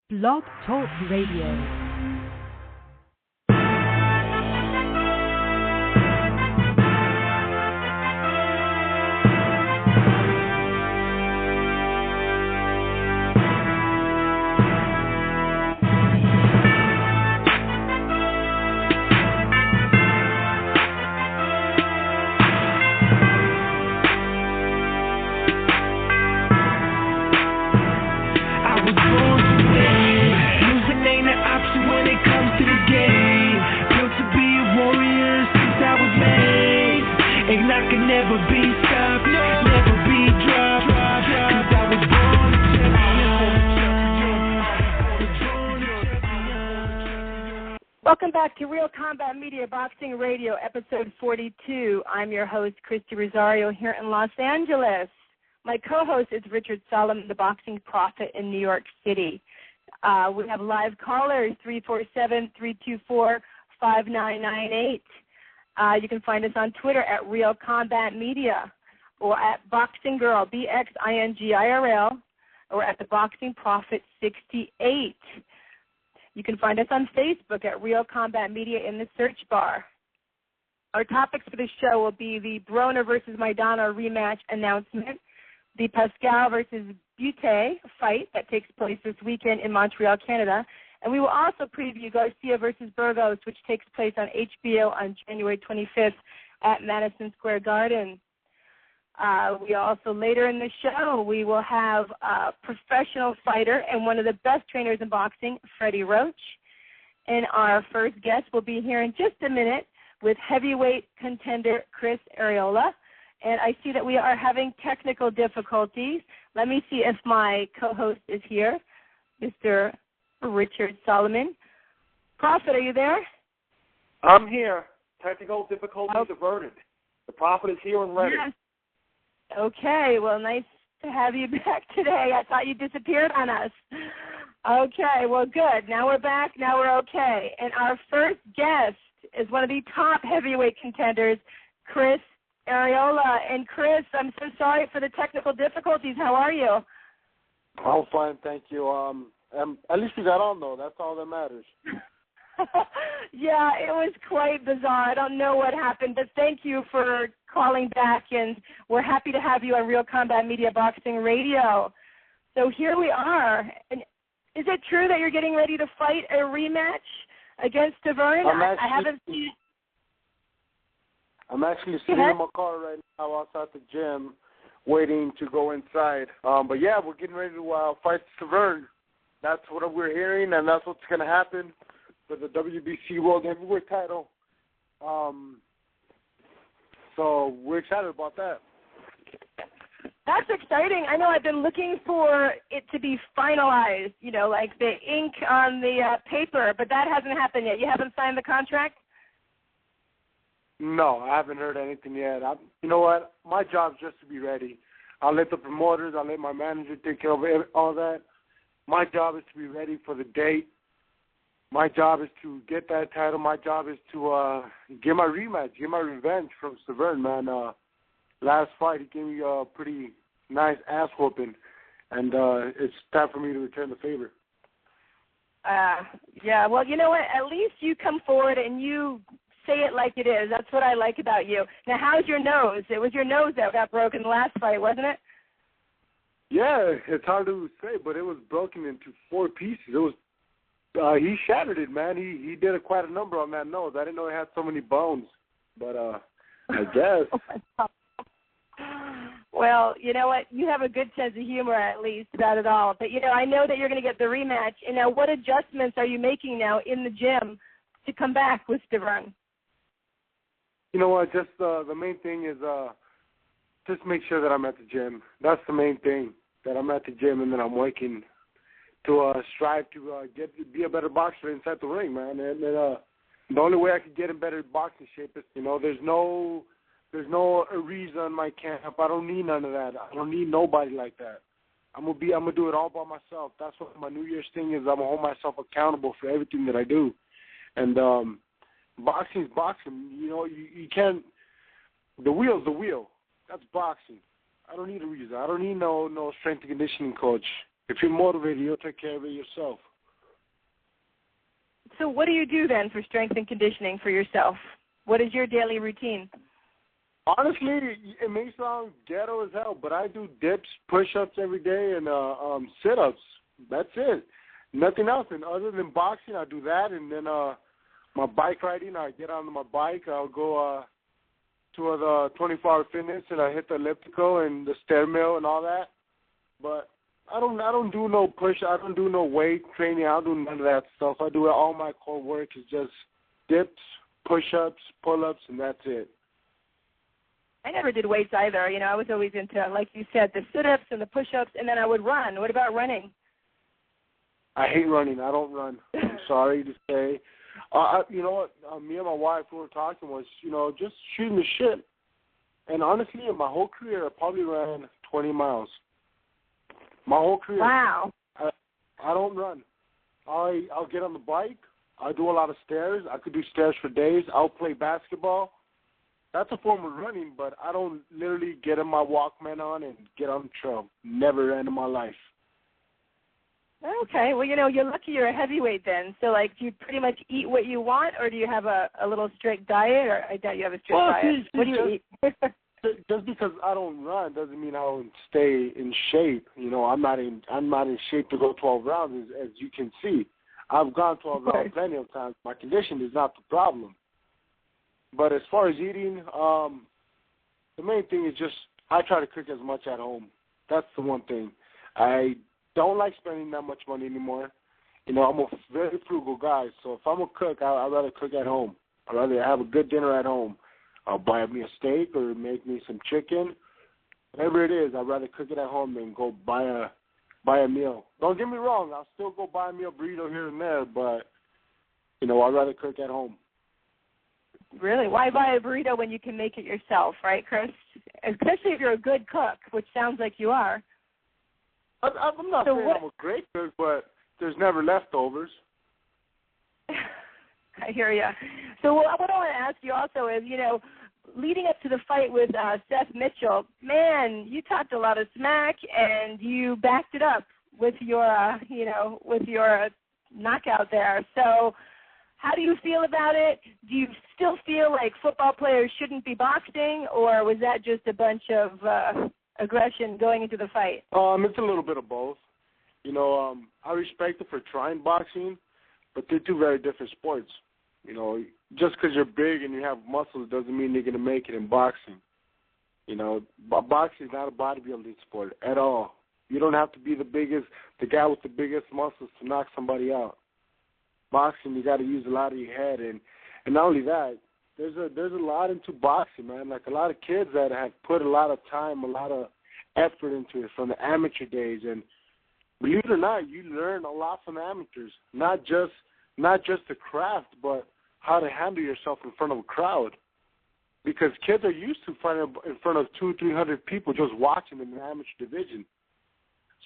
Blog Talk Radio. Welcome back to Real Combat Media Boxing Radio, episode 42. I'm your host, Christy Rosario, here in Los Angeles. My co-host is Richard Solomon, the boxing prophet in New York City. We have live callers, 347-324-5998. You can find us on Twitter at Real Combat Media or at Boxing Girl, BXINGIRL, or at the Boxing Prophet 68. You can find us on Facebook at Real Combat Media in the search bar. Our topics for the show will be the Broner versus Maidana rematch announcement, the Pacquiao versus Butte fight that takes place this weekend in Montreal, Canada, and we will also preview Garcia versus Burgos, which takes place on HBO on January 25th at Madison Square Garden. We also, later in the show, we will have a professional fighter and one of the best trainers in boxing, Freddie Roach. And our first guest will be here in just a minute with heavyweight contender Chris Arreola. And I see that we are having technical difficulties. Let me see if my co-host is here, Mr. Richard Solomon. Prophet, are you there? I'm here. Technical difficulties averted. The Prophet is here and ready. Yes. Okay, well, nice to have you back today. I thought you disappeared on us. Okay, well, good. Now we're back. Now we're okay. And our first guest is one of the top heavyweight contenders, Chris Arreola. And, Chris, I'm so sorry for the technical difficulties. How are you? I'm fine, thank you. At least we got on, though. That's all that matters. Yeah, it was quite bizarre. I don't know what happened, but thank you for calling back, and we're happy to have you on Real Combat Media Boxing Radio. So here we are. And is it true that you're getting ready to fight a rematch against Stiverne? I haven't seen it. I'm actually sitting in my car right now outside the gym waiting to go inside. But, yeah, we're getting ready to fight Stiverne. That's what we're hearing, and that's what's going to happen for the WBC World Heavyweight title. So we're excited about that. That's exciting. I know I've been looking for it to be finalized, you know, like the ink on the paper, but that hasn't happened yet. You haven't signed the contract? No, I haven't heard anything yet. You know what? My job's just to be ready. I'll let the promoters, I'll let my manager take care of all that. My job is to be ready for the date. My job is to get that title. My job is to get my rematch, get my revenge from Stiverne, man. Last fight, he gave me a pretty nice ass whooping, and it's time for me to return the favor. Yeah, well, you know what? At least you come forward and you say it like it is. That's what I like about you. Now, how's your nose? It was your nose that got broken the last fight, wasn't it? Yeah, it's hard to say, but it was broken into 4 pieces. It was he shattered it, man. He did quite a number on that nose. I didn't know it had so many bones, but I guess. Well, you know what? You have a good sense of humor, at least, about it all. But, you know, I know that you're going to get the rematch. And now what adjustments are you making now in the gym to come back with Stiverne? You know what? Just the main thing is just make sure that I'm at the gym. That's the main thing, that I'm at the gym and that I'm working to strive to be a better boxer inside the ring, man. And the only way I could get in better boxing shape is, you know, there's no Ariza in my camp. I don't need none of that. I don't need nobody like that. I'm gonna do it all by myself. That's what my New Year's thing is. I'm gonna hold myself accountable for everything that I do. And boxing is boxing. You know, you can't. The wheel's the wheel. That's boxing. I don't need Ariza. I don't need no strength and conditioning coach. If you're motivated, you'll take care of it yourself. So what do you do then for strength and conditioning for yourself? What is your daily routine? Honestly, it may sound ghetto as hell, but I do dips, push-ups every day, and sit-ups. That's it. Nothing else. And other than boxing, I do that. And then my bike riding, I get on my bike. I'll go to the 24-hour fitness, and I hit the elliptical and the stair mill and all that. But I don't do no push. I don't do no weight training. I don't do none of that stuff. I do all my core work is just dips, push-ups, pull-ups, and that's it. I never did weights either. I was always into, like you said, the sit-ups and the push-ups, and then I would run. What about running? I hate running. I don't run. I'm sorry to say. You know what? Me and my wife, we were talking was, just shooting the shit. And honestly, in my whole career, I probably ran 20 miles. My whole career. Wow. I don't run. I'll get on the bike. I do a lot of stairs. I could do stairs for days. I'll play basketball. That's a form of running, but I don't literally get in my Walkman on and get on the trail. Never ran in my life. Okay. Well, you're lucky you're a heavyweight then. So, do you pretty much eat what you want, or do you have a little strict diet? Or I doubt you have a strict diet. What do you eat? Just because I don't run doesn't mean I don't stay in shape. I'm not in shape to go 12 rounds, as you can see. I've gone 12 rounds plenty of times. My condition is not the problem. But as far as eating, the main thing is just I try to cook as much at home. That's the one thing. I don't like spending that much money anymore. I'm a very frugal guy, so if I'm a cook, I'd rather cook at home. I'd rather have a good dinner at home. I'll buy me a steak or make me some chicken. Whatever it is, I'd rather cook it at home than go buy a meal. Don't get me wrong, I'll still go buy a meal burrito here and there, but, I'd rather cook at home. Really? Why buy a burrito when you can make it yourself, right, Chris? Especially if you're a good cook, which sounds like you are. I'm not saying I'm a great cook, but there's never leftovers. I hear you. So what I want to ask you also is, leading up to the fight with Seth Mitchell, man, you talked a lot of smack, and you backed it up with your, with your knockout there. So how do you feel about it? Do you still feel like football players shouldn't be boxing, or was that just a bunch of aggression going into the fight? It's a little bit of both. I respect it for trying boxing, but they're two very different sports. Just because you're big and you have muscles doesn't mean you're going to make it in boxing. Boxing is not a bodybuilding sport at all. You don't have to be the guy with the biggest muscles to knock somebody out. Boxing, you got to use a lot of your head, and not only that, there's a lot into boxing, man. Like a lot of kids that have put a lot of time, a lot of effort into it from the amateur days, and believe it or not, you learn a lot from the amateurs. Not just the craft, but how to handle yourself in front of a crowd. Because kids are used to fighting in front of 200-300 people just watching in the amateur division.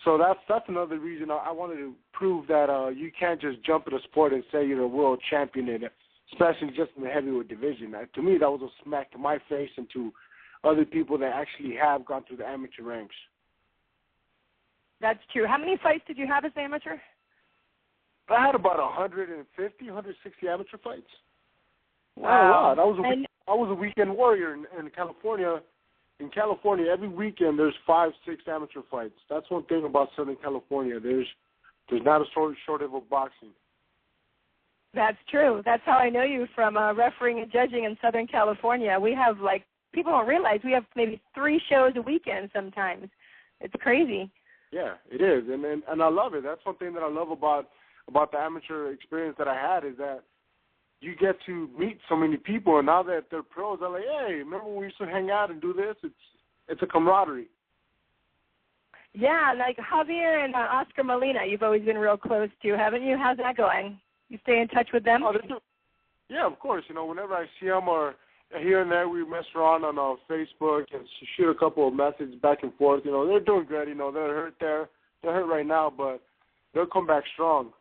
So that's another reason I wanted to prove that you can't just jump in a sport and say you're a world champion in it, especially just in the heavyweight division. To me, that was a smack to my face and to other people that actually have gone through the amateur ranks. That's true. How many fights did you have as an amateur? I had about 150, 160 amateur fights. Wow. Not a lot. I was a weekend warrior in California. In California, every weekend there's 5-6 amateur fights. That's one thing about Southern California. There's not a shortage of boxing. That's true. That's how I know you, from refereeing and judging in Southern California. We have, people don't realize we have maybe 3 shows a weekend sometimes. It's crazy. Yeah, it is, and I love it. That's one thing that I love about the amateur experience that I had, is that you get to meet so many people, and now that they're pros, they're like, hey, remember when we used to hang out and do this? It's a camaraderie. Yeah, like Javier and Oscar Molina, you've always been real close to, haven't you? How's that going? You stay in touch with them? Oh, they do. Yeah, of course. Whenever I see them or here and there, we mess around on Facebook and shoot a couple of messages back and forth. They're doing great. They're hurt there. They're hurt right now, but they'll come back strong.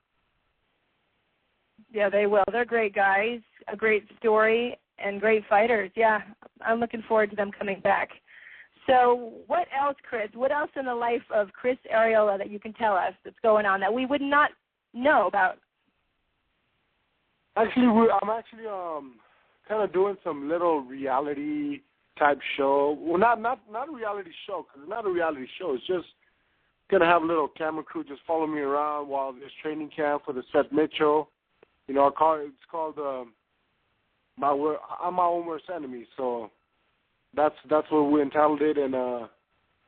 Yeah, they will. They're great guys, a great story, and great fighters. Yeah, I'm looking forward to them coming back. So what else, Chris? What else in the life of Chris Arreola that you can tell us that's going on that we would not know about? Actually, I'm actually kind of doing some little reality type show. Well, not a reality show, because it's not a reality show. It's just gonna have a little camera crew just follow me around while there's training camp for the Seth Mitchell. You know, it's called I'm my own worst enemy. So that's what we entitled it, and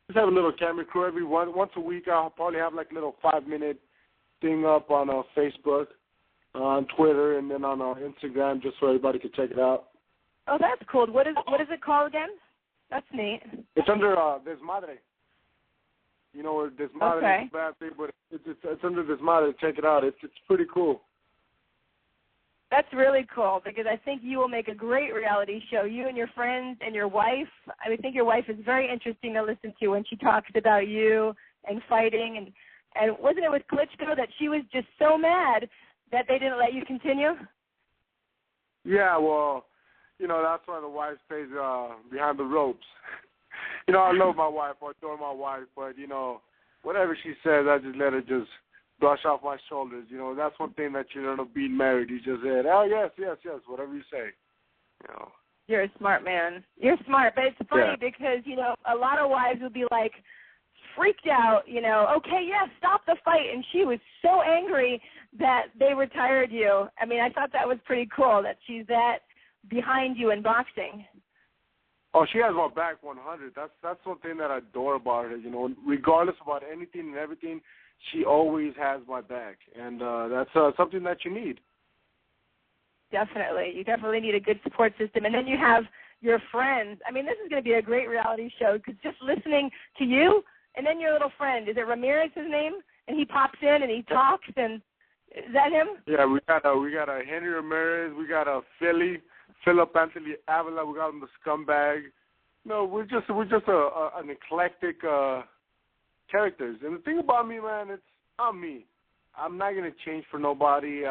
just have a little camera crew every once a week. I'll probably have like a little 5-minute thing up on Facebook, on Twitter, and then on Instagram, just so everybody can check it out. Oh, that's cool. What is it called again? That's neat. It's under Desmadre. You know, Desmadre is a bad thing, but it's under Desmadre. Check it out. It's pretty cool. That's really cool, because I think you will make a great reality show. You and your friends and your wife. I think your wife is very interesting to listen to when she talks about you and fighting. And wasn't it with Klitschko that she was just so mad that they didn't let you continue? Yeah, well, you know, that's why the wife stays behind the ropes. You know, I love my wife. I adore my wife. But, you know, whatever she says, I just let her just brush off my shoulders. You know, that's one thing that you learn of being married. You just said, oh, yes, whatever you say. You know. You're a smart man. You're smart. But it's funny because, you know, a lot of wives will be like freaked out, you know, okay, yeah, stop the fight. And she was so angry that they retired you. I mean, I thought that was pretty cool that she's that behind you in boxing. Oh, she has my back 100. That's one thing that I adore about her. You know, regardless about anything and everything, she always has my back, and that's something that you need. Definitely. You definitely need a good support system. And then you have your friends. I mean, this is going to be a great reality show, because just listening to you and then your little friend, is it Ramirez, his name? And he pops in and he talks, and is that him? Yeah, we got a Henry Ramirez. We got a Philip Anthony Avila. We got him the scumbag. No, we're just an eclectic characters. And the thing about me, man, I'm me. I'm not gonna change for nobody.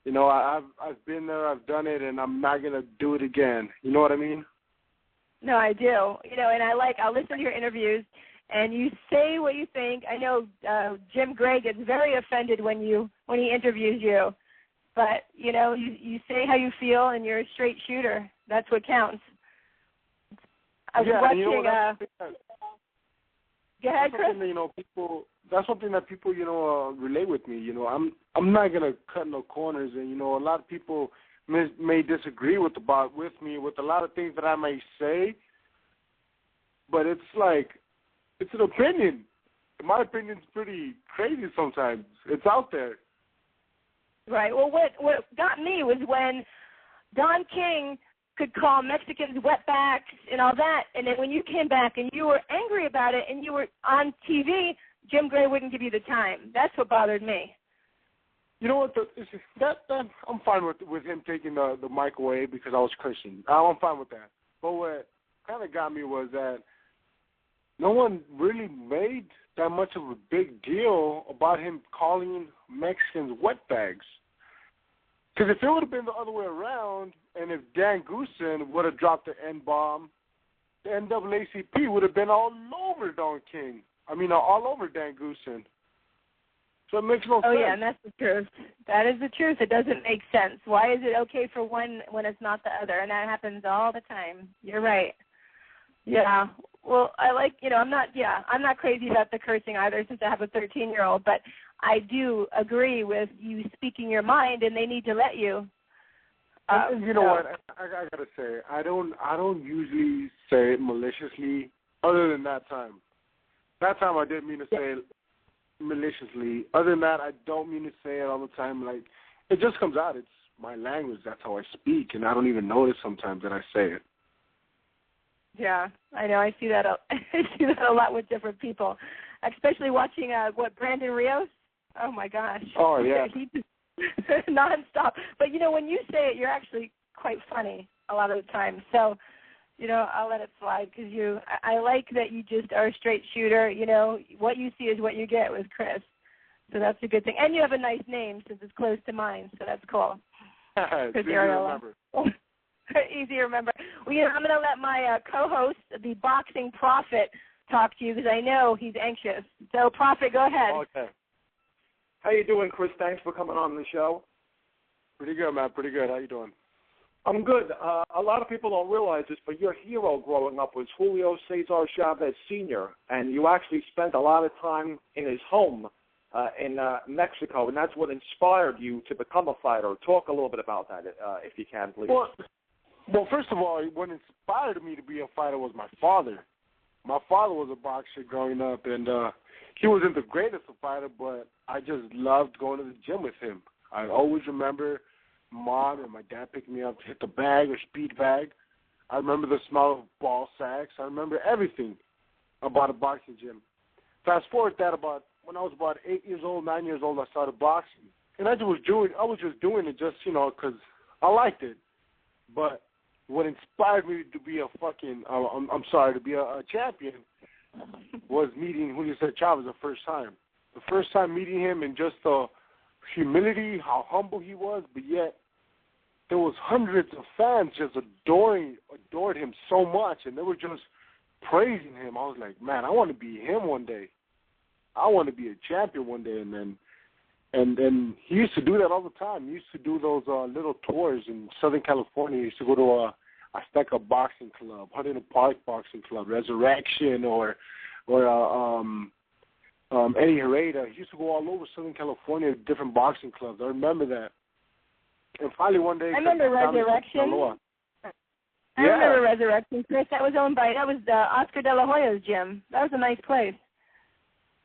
You know, I've been there, I've done it, and I'm not gonna do it again. You know what I mean? No, I do. You know, and I'll listen to your interviews, and you say what you think. I know Jim Gray gets very offended when he interviews you, but you know, you say how you feel, and you're a straight shooter. That's what counts. I was watching. You know, go ahead, Chris. That's something that people, you know, relate with me. You know, I'm not gonna cut no corners, and you know, a lot of people may disagree with me with a lot of things that I may say, but it's like, it's an opinion. My opinion's pretty crazy sometimes. It's out there. Right. Well, what got me was when Don King could call Mexicans wetbacks and all that, and then when you came back and you were angry about it and you were on TV, Jim Gray wouldn't give you the time. That's what bothered me. You know what? I'm fine with him taking the mic away because I was cursing. I'm fine with that. But what kind of got me was that no one really made that much of a big deal about him calling Mexicans wetbags. Because if it would have been the other way around, and if Dan Goosen would have dropped the N-bomb, the NAACP would have been all over Don King. I mean, all over Dan Goosen. So it makes no sense. Oh, yeah, and that's the truth. That is the truth. It doesn't make sense. Why is it okay for one when it's not the other? And that happens all the time. You're right. Yeah. Well, I'm not crazy about the cursing either, since I have a 13-year-old, but I do agree with you speaking your mind, and they need to let you. You know what? I gotta say, I don't usually say it maliciously, other than that time. That time I didn't mean to say it maliciously. Other than that, I don't mean to say it all the time. Like, it just comes out. It's my language. That's how I speak, and I don't even notice sometimes that I say it. Yeah, I know. I see that. I see that a lot with different people, especially watching Brandon Rios. Oh my gosh. Oh yeah. He just nonstop. But you know, when you say it, you're actually quite funny a lot of the time. So, you know, I'll let it slide because I like that you just are a straight shooter. You know, what you see is what you get with Chris. So that's a good thing. And you have a nice name since it's close to mine, so that's cool. Chris Arreola. Easy to remember. Well, you know, I'm going to let my co-host, the Boxing Prophet, talk to you because I know he's anxious. So, Prophet, go ahead. Okay. How you doing, Chris? Thanks for coming on the show. Pretty good, man. Pretty good. How you doing? I'm good. A lot of people don't realize this, but your hero growing up was Julio Cesar Chavez Sr., and you actually spent a lot of time in his home in Mexico, and that's what inspired you to become a fighter. Talk a little bit about that, if you can, please. Well, first of all, what inspired me to be a fighter was my father. My father was a boxer growing up, and he wasn't the greatest of fighter, but I just loved going to the gym with him. I always remember Mom and my dad picking me up to hit the bag or speed bag. I remember the smell of ball sacks. I remember everything about a boxing gym. Fast forward that when I was about 8 years old, 9 years old, I started boxing, and I was just doing it just because I liked it. But what inspired me to be to be a champion was meeting Julio Cesar Chavez the first time. The first time meeting him, and just the humility, how humble he was, but yet there was hundreds of fans just adored him so much, and they were just praising him. I was like, man, I want to be him one day. I want to be a champion one day. And then he used to do that all the time. He used to do those little tours in Southern California. He used to go to Azteca Boxing Club, Huntington Park Boxing Club, Resurrection, or Eddie Herrera. He used to go all over Southern California to different boxing clubs. I remember that. And finally one day, I remember Resurrection. I remember Resurrection, Chris. That was Oscar De La Hoya's gym. That was a nice place.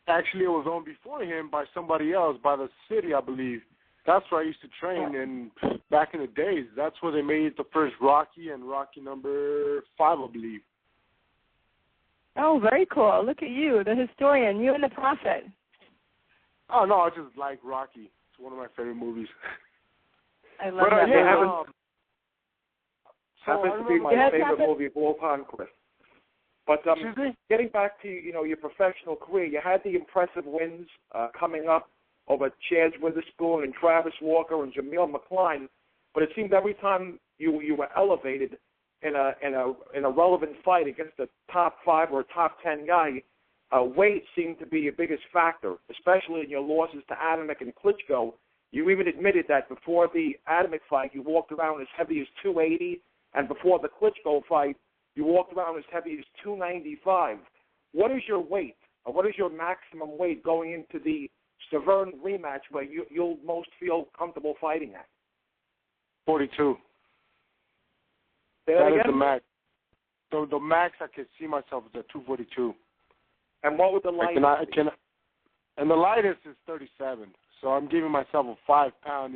Actually, it was owned before him by somebody else, by the city, I believe. That's where I used to train, and back in the days, that's where they made the first Rocky and Rocky number 5, I believe. Oh, very cool. Look at you, the historian, you and the prophet. Oh, no, I just like Rocky. It's one of my favorite movies. I love that. Yeah, happens to be my favorite movie of all time, Chris. But getting back to your professional career, you had the impressive wins coming up over Chaz Witherspoon and Travis Walker and Jameel McCline. But it seemed every time you were elevated in a relevant fight against a top 5 or a top 10 guy, weight seemed to be your biggest factor, especially in your losses to Adamek and Klitschko. You even admitted that before the Adamek fight, you walked around as heavy as 280, and before the Klitschko fight, you walked around as heavy as 295. What is your weight? Or what is your maximum weight going into the Stiverne rematch where you'll most feel comfortable fighting at? 42. Say that that again? Is the max. The max I can see myself is at 242. And what would the lightest be? And the lightest is 37. So I'm giving myself a 5-pound,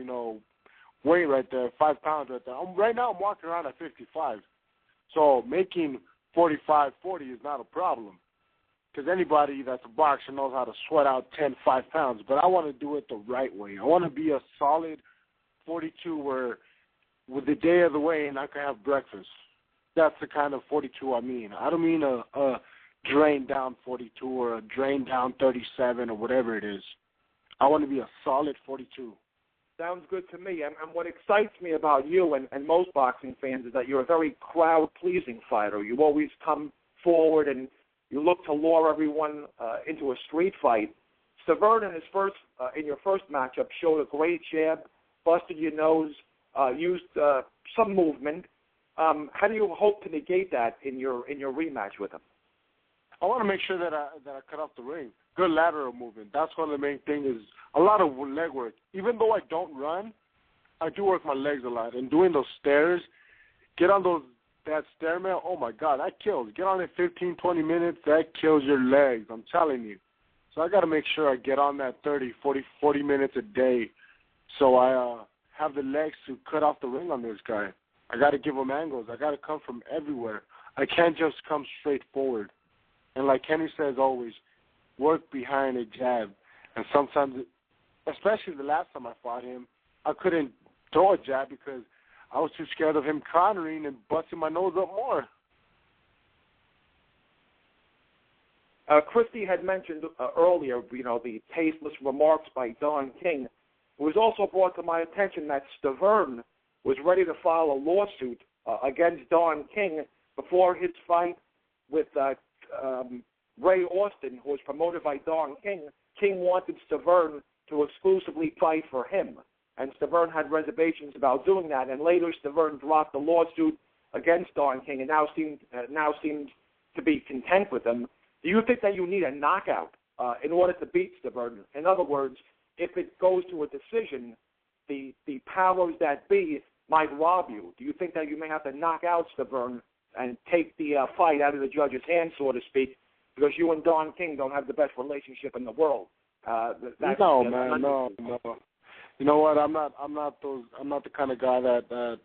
weight right there, 5 pounds right there. Right now I'm walking around at 55. So making 45, 40 is not a problem, because anybody that's a boxer knows how to sweat out 10, 5 pounds. But I want to do it the right way. I want to be a solid 42 where with the day of the weigh-in I can have breakfast. That's the kind of 42 I mean. I don't mean a drained down 42 or a drained down 37 or whatever it is. I want to be a solid 42. Sounds good to me. And what excites me about you and most boxing fans is that you're a very crowd-pleasing fighter. You always come forward and you look to lure everyone into a street fight. Stiverne in your first matchup showed a great jab, busted your nose, used some movement. How do you hope to negate that in your rematch with him? I want to make sure that I cut off the ring. Good lateral movement. That's one of the main things, is a lot of leg work. Even though I don't run, I do work my legs a lot. And doing those stairs, get on that stair mill, oh, my God, that kills. Get on it 15, 20 minutes, that kills your legs, I'm telling you. So I got to make sure I get on that 30, 40 minutes a day so I have the legs to cut off the ring on this guy. I got to give him angles. I got to come from everywhere. I can't just come straight forward. And like Henry says always, work behind a jab. And sometimes, especially the last time I fought him, I couldn't throw a jab because I was too scared of him countering and busting my nose up more. Christy had mentioned earlier, the tasteless remarks by Don King. It was also brought to my attention that Stiverne was ready to file a lawsuit against Don King before his fight with Ray Austin, who was promoted by Don King. King wanted Stiverne to exclusively fight for him. and Stiverne had reservations about doing that. And later, Stiverne dropped the lawsuit against Don King, and now seems to be content with him. Do you think that you need a knockout in order to beat Stiverne? In other words, if it goes to a decision, the powers that be might rob you. Do you think that you may have to knock out Stiverne and take the fight out of the judge's hands, so to speak, because you and Don King don't have the best relationship in the world? No, man, no. You know what? I'm not the kind of guy that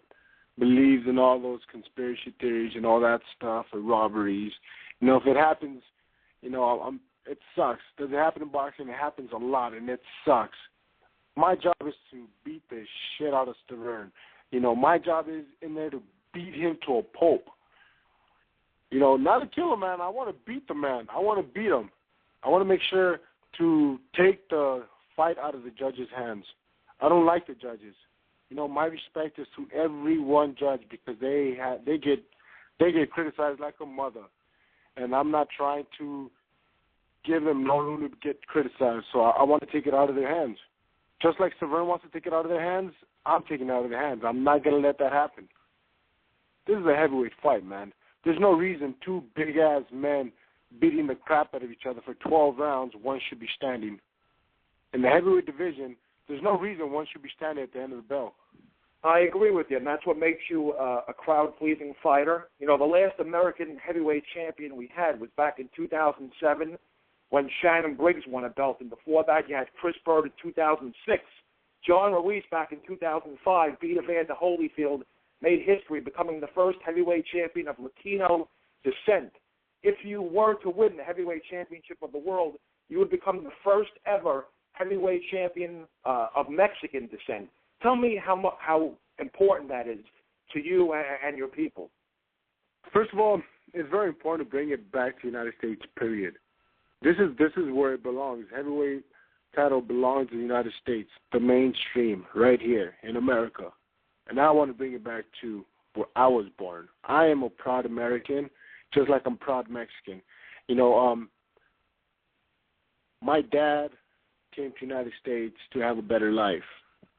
believes in all those conspiracy theories and all that stuff or robberies. You know, if it happens, you know, it sucks. Does it happen in boxing? It happens a lot, and it sucks. My job is to beat the shit out of Stiverne. You know, my job is in there to beat him to a pulp. You know, not to kill him, man. I want to beat the man. I want to beat him. I want to make sure to take the fight out of the judge's hands. I don't like the judges. You know, my respect is to every one judge because they get criticized like a mother, and I'm not trying to give them no room to get criticized. So I want to take it out of their hands. Just like Stiverne wants to take it out of their hands, I'm taking it out of their hands. I'm not going to let that happen. This is a heavyweight fight, man. There's no reason two big-ass men beating the crap out of each other for 12 rounds, one should be standing. In the heavyweight division, there's no reason one should be standing at the end of the bell. I agree with you, and that's what makes you a crowd-pleasing fighter. You know, the last American heavyweight champion we had was back in 2007 when Shannon Briggs won a belt, and before that you had Chris Bird in 2006. John Ruiz back in 2005 beat Evander Holyfield, made history, becoming the first heavyweight champion of Latino descent. If you were to win the heavyweight championship of the world, you would become the first ever heavyweight champion of Mexican descent. Tell me how important that is to you and your people. First of all, it's very important to bring it back to the United States, period. This is where it belongs. Heavyweight title belongs to the United States, the mainstream, right here in America. And I want to bring it back to where I was born. I am a proud American, just like I'm proud Mexican. You know, my dad came to the United States to have a better life.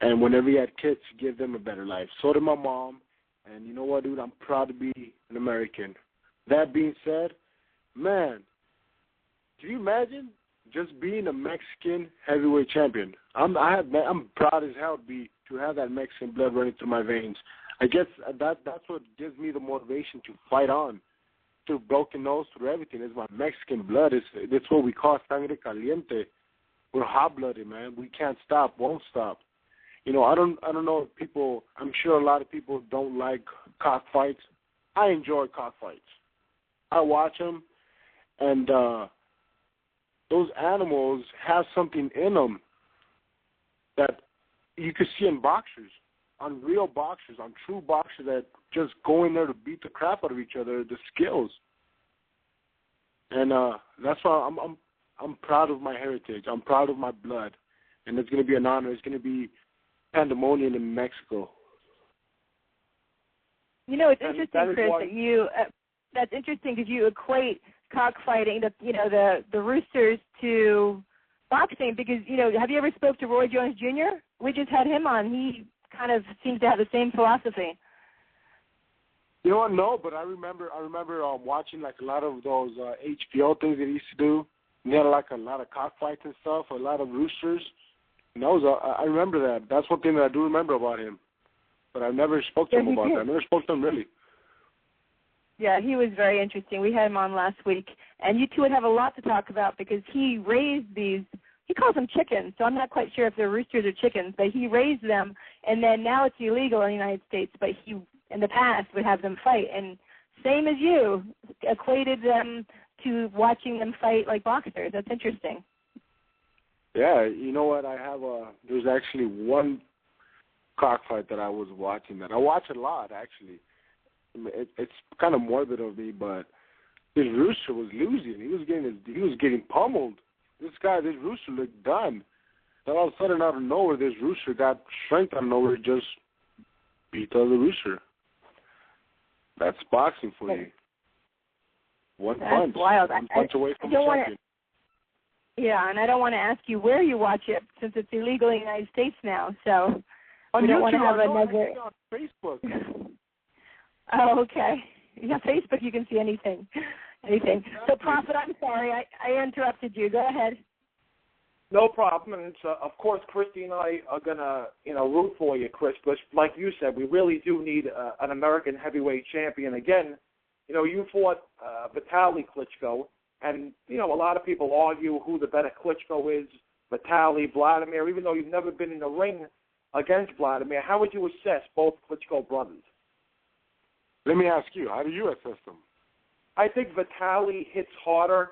And whenever he had kids, to give them a better life. So did my mom. And you know what, dude? I'm proud to be an American. That being said, man, can you imagine just being a Mexican heavyweight champion? I'm proud as hell to have that Mexican blood running through my veins. I guess that's what gives me the motivation to fight on, through broken nose, through everything. It's my Mexican blood. It's what we call sangre caliente. We're hot-blooded, man. We can't stop, won't stop. You know, I don't know if people, I'm sure a lot of people don't like cockfights. I enjoy cockfights. I watch them, and those animals have something in them that you could see in boxers, on real boxers, on true boxers that just go in there to beat the crap out of each other, the skills. And that's why I'm proud of my heritage. I'm proud of my blood. And it's going to be an honor. It's going to be pandemonium in Mexico. You know, it's interesting, Chris, that you that's interesting because you equate cockfighting, the roosters, to boxing. Because, you know, have you ever spoke to Roy Jones Jr.? We just had him on. He kind of seems to have the same philosophy. You know what? No, but I remember watching like a lot of those HBO things that he used to do. And he had like a lot of cockfights and stuff, a lot of roosters. And I remember that. That's one thing that I do remember about him. But I never spoke to him about that. I never spoke to him really. Yeah, he was very interesting. We had him on last week. And you two would have a lot to talk about because he raised these, he calls them chickens, so I'm not quite sure if they're roosters or chickens, but he raised them, and then now it's illegal in the United States, but he, in the past, would have them fight. And same as you, equated them to watching them fight like boxers. That's interesting. Yeah, you know what? There's actually one cockfight that I was watching that I watch a lot, actually. It's kind of morbid of me, but this rooster was losing. He was getting pummeled. This rooster looked done. Then all of a sudden, out of nowhere, this rooster got strength out of nowhere, just beat the other rooster. That's boxing for you. One punch. Wild. One punch away from champion. Yeah, and I don't want to ask you where you watch it since it's illegal in the United States now. So We don't want to have another. On Facebook. Oh, okay. Yeah, Facebook, you can see anything. So, Prophet, I'm sorry, I interrupted you. Go ahead. No problem, and of course, Christy and I are gonna, root for you, Chris. But like you said, we really do need an American heavyweight champion again. You fought Vitaly Klitschko, and a lot of people argue who the better Klitschko is, Vitaly, Vladimir. Even though you've never been in the ring against Vladimir, how would you assess both Klitschko brothers? Let me ask you, how do you assess them? I think Vitaly hits harder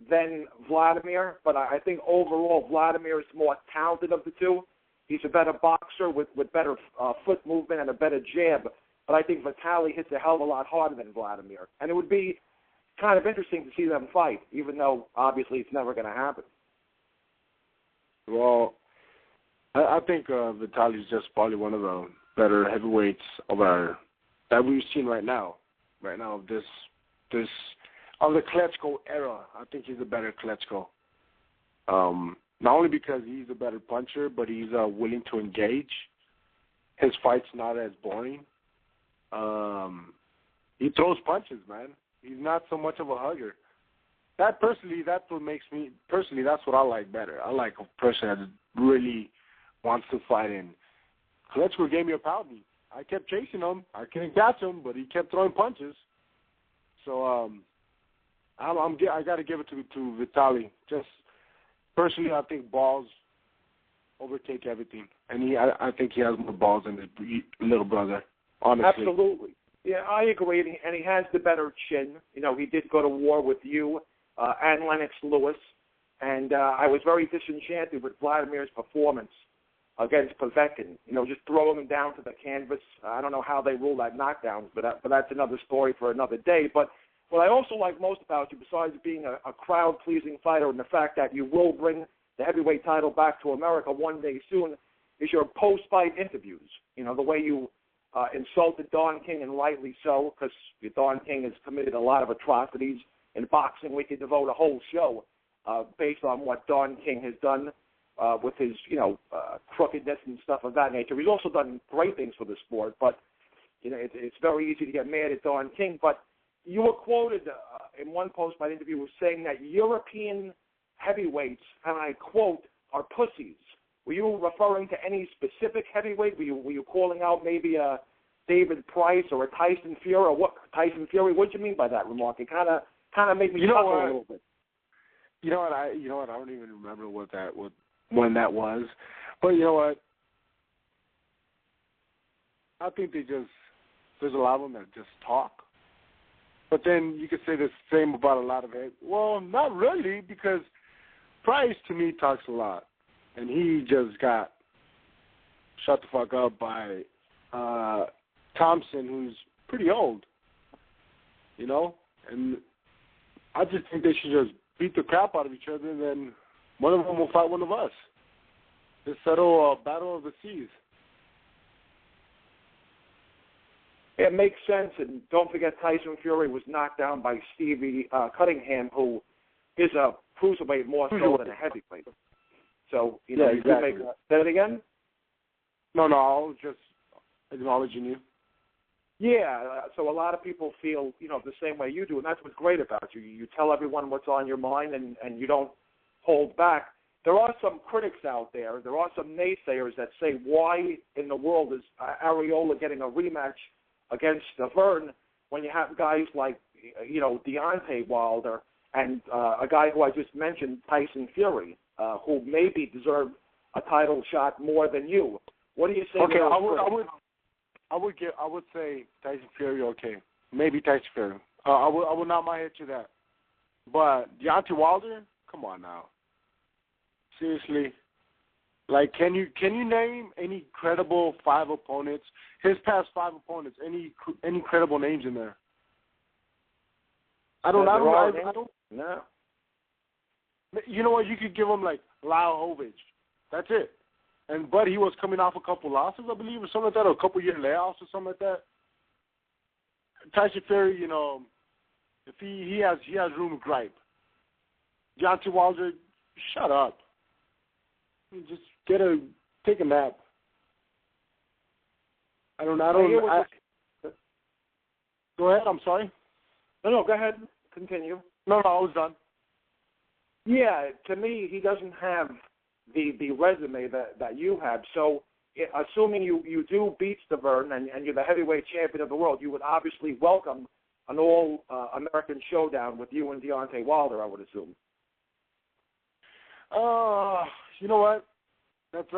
than Vladimir, but I think overall Vladimir is more talented of the two. He's a better boxer with better foot movement and a better jab, but I think Vitaly hits a hell of a lot harder than Vladimir. And it would be kind of interesting to see them fight, even though obviously it's never going to happen. Well, I think Vitaly's just probably one of the better heavyweights that we've seen right now. Right now, of the Klitschko era, I think he's a better Klitschko. Not only because he's a better puncher, but he's willing to engage. His fight's not as boring. He throws punches, man. He's not so much of a hugger. That's what makes me, personally, that's what I like better. I like a person that really wants to fight in. Klitschko gave me a pounding. I kept chasing him. I couldn't catch him, but he kept throwing punches. So, I got to give it to Vitaly. Just personally, I think balls overtake everything, and I think he has more balls than his little brother. Honestly, absolutely. Yeah, I agree, and he has the better chin. He did go to war with you and Lennox Lewis, and I was very disenchanted with Vladimir's performance against Povetkin. Just throwing him down to the canvas. I don't know how they rule that knockdown, but that's another story for another day. But what I also like most about you, besides being a crowd-pleasing fighter and the fact that you will bring the heavyweight title back to America one day soon, is your post-fight interviews. The way you insulted Don King, and rightly so, because Don King has committed a lot of atrocities. In boxing, we could devote a whole show based on what Don King has done with his, crookedness and stuff of that nature. He's also done great things for the sport, but, it's very easy to get mad at Don King. But you were quoted in one post-fight interview as saying that European heavyweights, and I quote, are pussies. Were you referring to any specific heavyweight? Were you calling out maybe a David Price or a Tyson Fury? Or what Tyson Fury? What did you mean by that remark? It kind of made me chuckle a little bit. You know what? I don't even remember when that was. But you know what? I think there's a lot of them that just talk. But then you could say the same about a lot of it. Well, not really, because Price, to me, talks a lot. And he just got shut the fuck up by Thompson, who's pretty old, And I just think they should just beat the crap out of each other, and then one of them will fight one of us. Just settle a battle of the seas. It makes sense, and don't forget Tyson Fury was knocked down by Stevie Cunningham, who is a cruiserweight more so than a heavyweight. So, yeah, exactly. Say that again? No, I was just acknowledging you. Yeah, so a lot of people feel, the same way you do, and that's what's great about you. You tell everyone what's on your mind, and you don't hold back. There are some critics out there. There are some naysayers that say, why in the world is Arreola getting a rematch against Verne when you have guys like, Deontay Wilder and a guy who I just mentioned, Tyson Fury, who maybe deserve a title shot more than you. What do you say? Okay, I would say Tyson Fury. Okay, maybe Tyson Fury. I would nod my head to that. But Deontay Wilder, come on now. Seriously, like can you name any credible 5 opponents? His past 5 opponents, any credible names in there? I don't. No. You know what? You could give him like Lyle Hovage. That's it. But he was coming off a couple losses, I believe, or something like that, or a couple year layoffs or something like that. Tyson Fury, if he has room to gripe. Deontay Wilder, shut up. Just take a nap. Go ahead. I'm sorry. No, go ahead. Continue. No, I was done. Yeah, to me, he doesn't have the resume that you have. So, assuming you do beat Stiverne and you're the heavyweight champion of the world, you would obviously welcome an all-American showdown with you and Deontay Wilder, I would assume. You know what? That's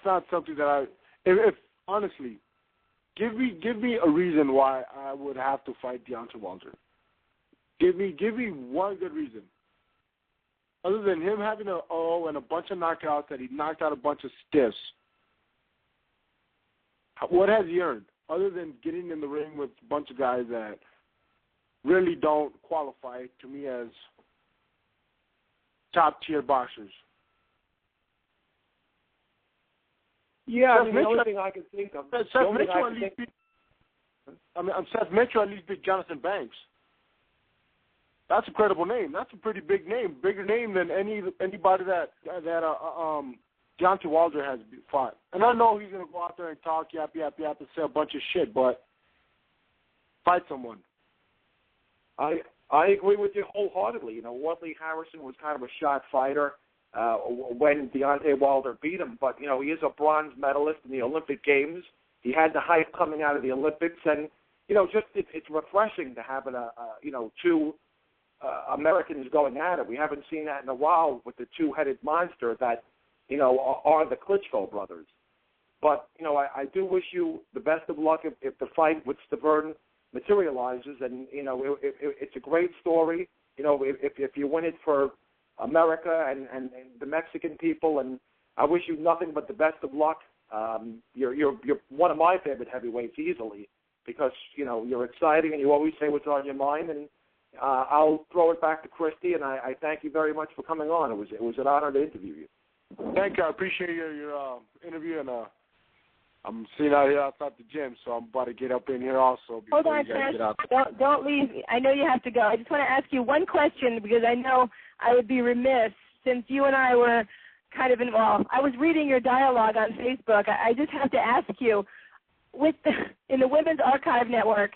not something that if honestly, give me a reason why I would have to fight Deontay Wilder. Give me one good reason. Other than him having an O and a bunch of knockouts that he knocked out a bunch of stiffs. What has he earned? Other than getting in the ring with a bunch of guys that really don't qualify to me as top-tier boxers. Yeah, the only thing I can think of. Seth Mitchell at least beat Jonathan Banks. That's a credible name. That's a pretty big name, bigger name than anybody that Deontay Wilder has fought. And I know he's gonna go out there and talk, yap, and say a bunch of shit, but fight someone. I agree with you wholeheartedly. You know, Woodley Harrison was kind of a shot fighter when Deontay Wilder beat him, but, you know, he is a bronze medalist in the Olympic Games. He had the hype coming out of the Olympics, and, you know, just it's refreshing to have two Americans going at it. We haven't seen that in a while with the two-headed monster that, you know, are the Klitschko brothers. But, you know, I do wish you the best of luck if the fight with Stiverne materializes, and, you know, it's a great story. You know, if you win it for America and the Mexican people, and I wish you nothing but the best of luck. You're one of my favorite heavyweights easily, because, you know, you're exciting and you always say what's on your mind, and I'll throw it back to Christy, and I thank you very much for coming on. It was an honor to interview you. Thank you. I appreciate your interview, and I'm sitting out here outside the gym, so I'm about to get up in here also. Hold on, don't leave. I know you have to go. I just want to ask you one question, because I know I would be remiss, since you and I were kind of involved. I was reading your dialogue on Facebook. I just have to ask you, in the Women's Archive Network,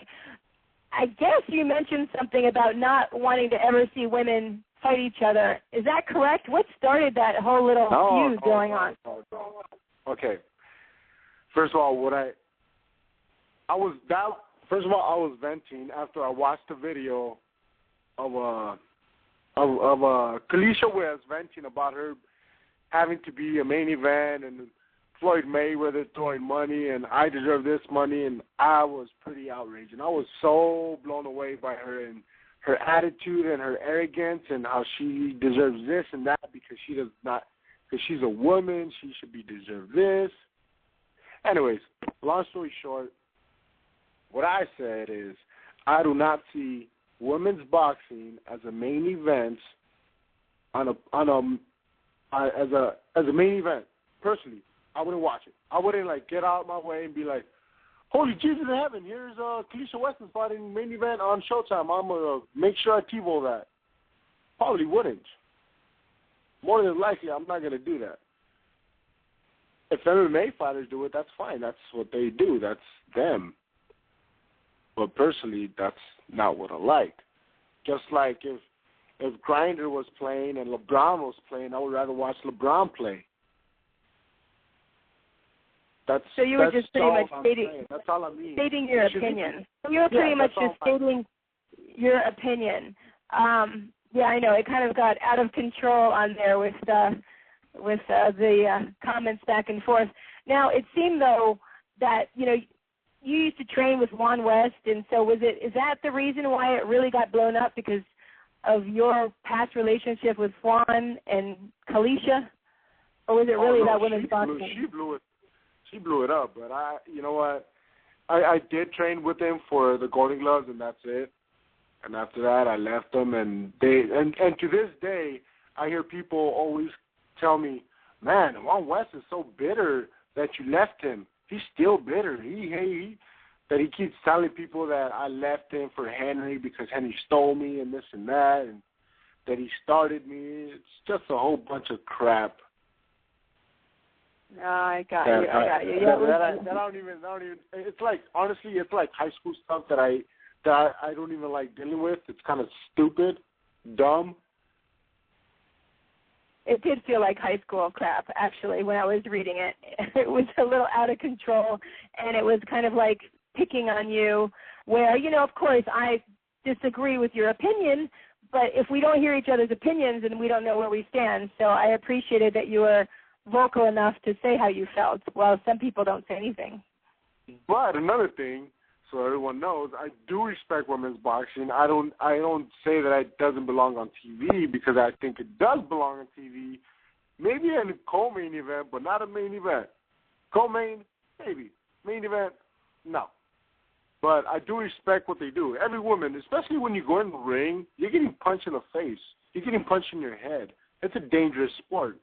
I guess you mentioned something about not wanting to ever see women fight each other. Is that correct? What started that whole little feud going on? Okay. First of all, I was venting after I watched the video of Kalisha West venting about her having to be a main event, and Floyd Mayweather throwing money, and I deserve this money, and I was pretty outraged. And I was so blown away by her and her attitude and her arrogance, and how she deserves this and that because she's a woman, she should be deserved this. Anyways, long story short, what I said is I do not see women's boxing as a main event as a main event. Personally, I wouldn't watch it. I wouldn't get out of my way and be like, holy Jesus in heaven, here's Kalisha Weston's fighting main event on Showtime. I'm gonna make sure I TiVo that. Probably wouldn't. More than likely, I'm not gonna do that. If MMA fighters do it, that's fine. That's what they do. That's them. But personally, that's not what I like. Just like if Grindr was playing and LeBron was playing, I would rather watch LeBron play. So you were just pretty much that's all I mean. Stating your opinion. You were pretty much just stating your opinion. Yeah, I know. It kind of got out of control on there with the comments back and forth. Now, it seemed, though, that, you know, you used to train with Juan West, and so is that the reason why it really got blown up, because of your past relationship with Juan and Kalisha? Or was it really about women's boxing? She blew it up, but you know what? I did train with him for the Golden Gloves, and that's it. And after that, I left them, and to this day, I hear people always tell me, man, Juan West is so bitter that you left him. He's still bitter. That he keeps telling people that I left him for Henry because Henry stole me and this and that, and that he started me. It's just a whole bunch of crap. I got you. Yeah, that I don't even. It's like, honestly, it's like high school stuff that I don't even like dealing with. It's kind of stupid, dumb. It did feel like high school crap, actually, when I was reading it. It was a little out of control, and it was kind of like picking on you, where, of course, I disagree with your opinion, but if we don't hear each other's opinions, then we don't know where we stand. So I appreciated that you were vocal enough to say how you felt. Well, some people don't say anything. But another thing, so everyone knows, I do respect women's boxing. I don't say that it doesn't belong on TV, because I think it does belong on TV. Maybe in a co-main event, but not a main event. Co-main, maybe. Main event, no. But I do respect what they do. Every woman, especially when you go in the ring, you're getting punched in the face. You're getting punched in your head. It's a dangerous sport.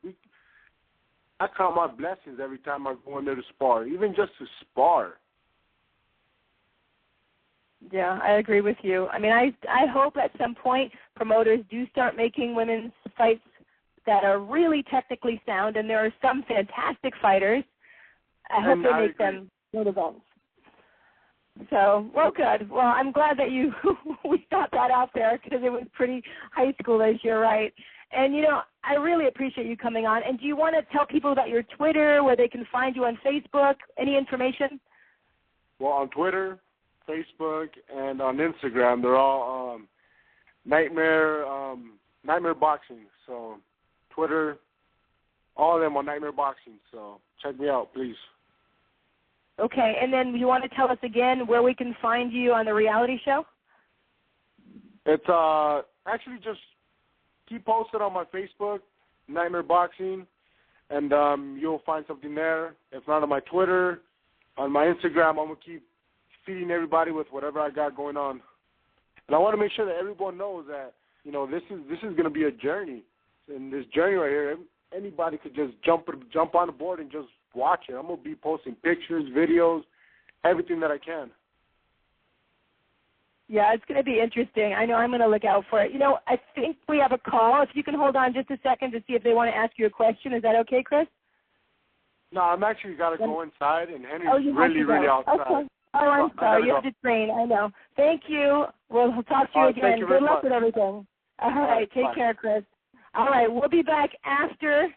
I count my blessings every time I go in there to spar, even just to spar. Yeah, I agree with you. I mean, I hope at some point promoters do start making women's fights that are really technically sound, and there are some fantastic fighters. I hope they make them good events. So, well, good. Well, I'm glad that we got that out there, because it was pretty high schoolish, you're right. And, I really appreciate you coming on. And do you want to tell people about your Twitter, where they can find you on Facebook, any information? Well, on Twitter, Facebook, and on Instagram, they're all Nightmare Boxing. So Twitter, all of them on Nightmare Boxing. So check me out, please. Okay, and then you want to tell us again where we can find you on the reality show? It's actually just keep posted on my Facebook, Nightmare Boxing, and you'll find something there. If not on my Twitter, on my Instagram, I'm going to keep feeding everybody with whatever I got going on. And I want to make sure that everyone knows that, this is going to be a journey. And this journey right here, anybody could just jump on the board and just watch it. I'm going to be posting pictures, videos, everything that I can. Yeah, it's going to be interesting. I know I'm going to look out for it. I think we have a call. If you can hold on just a second to see if they want to ask you a question. Is that okay, Chris? No, I'm actually got to go inside, and Henry's really outside. Okay. Oh, I'm sorry. You have to train. I know. Thank you. We'll talk to you again. Good luck with everything. All right. Take care, Chris. All right. We'll be back after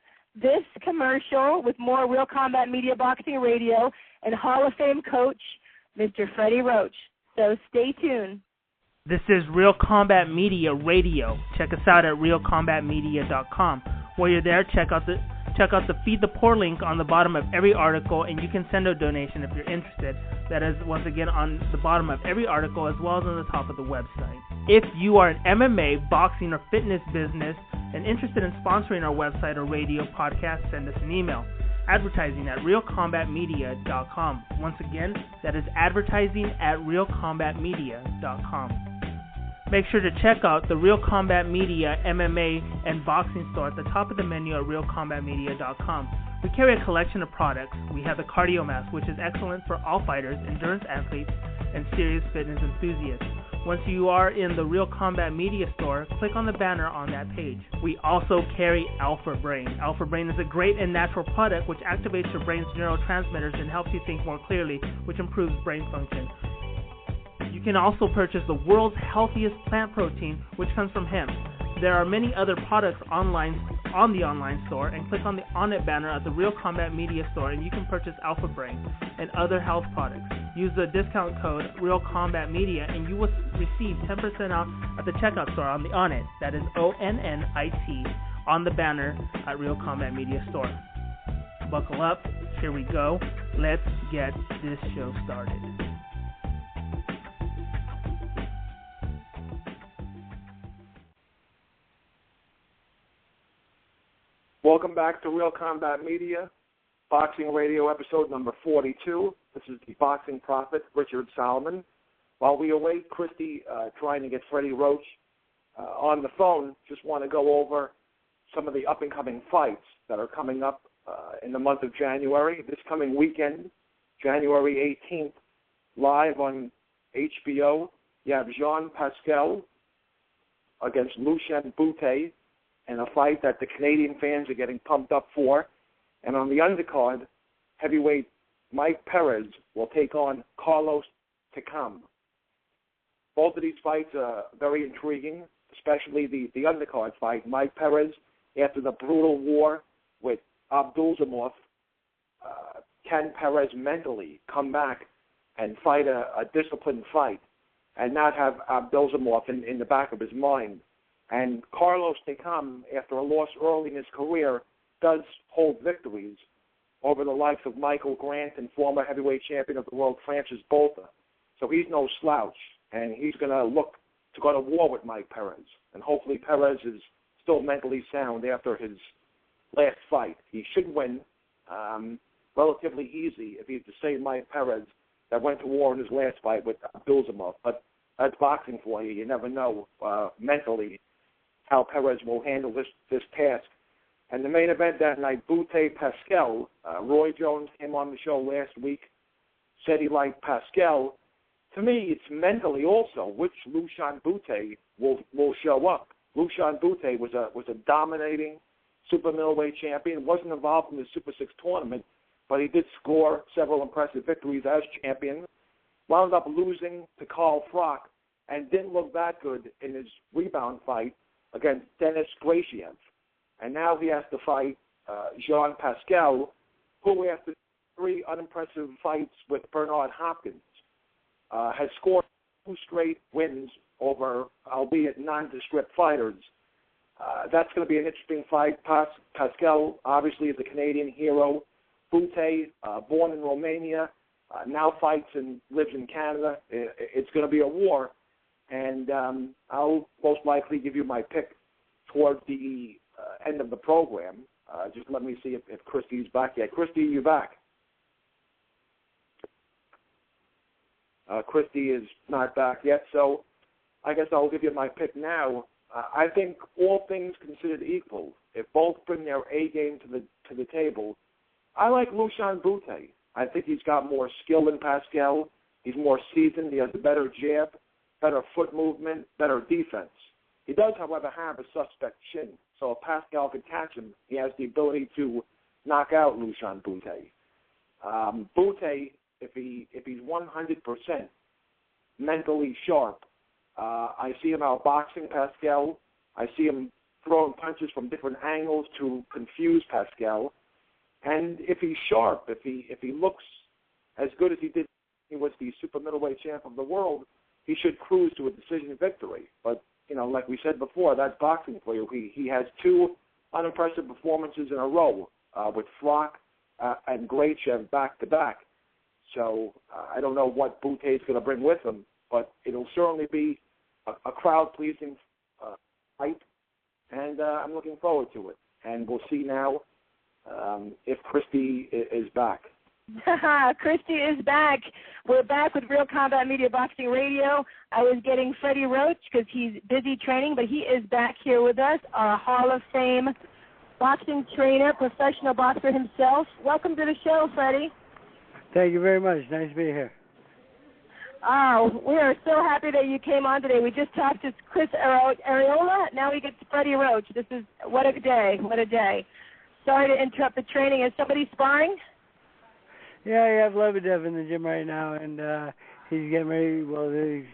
this commercial with more Real Combat Media Boxing Radio and Hall of Fame coach, Mr. Freddie Roach. So stay tuned. This is Real Combat Media Radio. Check us out at realcombatmedia.com. While you're there, check out the Feed the Poor link on the bottom of every article, and you can send a donation if you're interested. That is, once again, on the bottom of every article as well as on the top of the website. If you are an MMA, boxing, or fitness business and interested in sponsoring our website or radio podcast, send us an email. Advertising at realcombatmedia.com. Once again, that is advertising at realcombatmedia.com. Make sure to check out the Real Combat Media MMA and boxing store at the top of the menu at realcombatmedia.com. We carry a collection of products. We have the Cardio Mask, which is excellent for all fighters, endurance athletes, and serious fitness enthusiasts. Once you are in the Real Combat Media store, click on the banner on that page. We also carry Alpha Brain. Alpha Brain is a great and natural product which activates your brain's neurotransmitters and helps you think more clearly, which improves brain function. You can also purchase the world's healthiest plant protein, which comes from hemp. There are many other products online on the online store, and click on the On It banner at the Real Combat Media store and you can purchase Alpha Brain and other health products. Use the discount code Real Combat Media and you will receive 10% off at the checkout store on the On It, that is ONNIT, on the banner at Real Combat Media store. Buckle up, here we go. Let's get this show started. Welcome back to Real Combat Media, Boxing Radio episode number 42. This is the Boxing Prophet, Richard Solomon. While we await Christy trying to get Freddie Roach on the phone, just want to go over some of the up-and-coming fights that are coming up in the month of January. This coming weekend, January 18th, live on HBO, you have Jean Pascal against Lucien Boutte, and a fight that the Canadian fans are getting pumped up for. And on the undercard, heavyweight Mike Perez will take on Carlos Takam. Both of these fights are very intriguing, especially the undercard fight. Mike Perez, after the brutal war with Abdulzamov, can Perez mentally come back and fight a disciplined fight and not have Abdulzamov in the back of his mind? And Carlos Takam, after a loss early in his career, does hold victories over the likes of Michael Grant and former heavyweight champion of the world Francis Botha. So he's no slouch, and he's going to look to go to war with Mike Perez. And hopefully Perez is still mentally sound after his last fight. He should win relatively easy if he's the same Mike Perez that went to war in his last fight with Abdulzamov. But that's boxing for you. You never know mentally how Perez will handle this task. And the main event that night, Butte Pascal. Roy Jones came on the show last week, said he liked Pascal. To me, it's mentally also which Lushan Butte will show up. Lushan Butte was a dominating super middleweight champion. Wasn't involved in the Super 6 tournament, but he did score several impressive victories as champion. Wound up losing to Carl Froch and didn't look that good in his rebound fight against Denis Graciev. And now he has to fight Jean Pascal, who after 3 unimpressive fights with Bernard Hopkins has scored 2 straight wins over, albeit nondescript fighters. That's going to be an interesting fight. Pascal, obviously, is a Canadian hero. Butte, born in Romania, now fights and lives in Canada. It's going to be a war. And I'll most likely give you my pick toward the end of the program. Just let me see if Christy's back yet. Christy, you back? Christy is not back yet, so I guess I'll give you my pick now. I think all things considered equal, if both bring their A game to the table, I like Lushan Butte. I think he's got more skill than Pascal. He's more seasoned. He has a better jab, better foot movement, better defense. He does, however, have a suspect chin. So if Pascal can catch him, he has the ability to knock out Lushan Butte. Butte, if he's 100% mentally sharp, I see him outboxing Pascal. I see him throwing punches from different angles to confuse Pascal. And if he's sharp, if he looks as good as he did, he was the super middleweight champ of the world, he should cruise to a decision victory. But like we said before, that's boxing for you. He has 2 unimpressive performances in a row with Froch and Graciev back-to-back. So I don't know what Butte is going to bring with him, but it'll certainly be a crowd-pleasing fight, and I'm looking forward to it. And we'll see now if Christy is back. Christy is back. We're back with Real Combat Media Boxing Radio. I was getting Freddie Roach because he's busy training, but he is back here with us, our Hall of Fame boxing trainer, professional boxer himself. Welcome to the show, Freddie. Thank you very much. Nice to be here. Oh, we are so happy that you came on today. We just talked to Chris Arreola. Now we get to Freddie Roach. This is, what a day, what a day. Sorry to interrupt the training. Is somebody sparring? Yeah, I have Lebedev in the gym right now, and he's getting ready. Well, they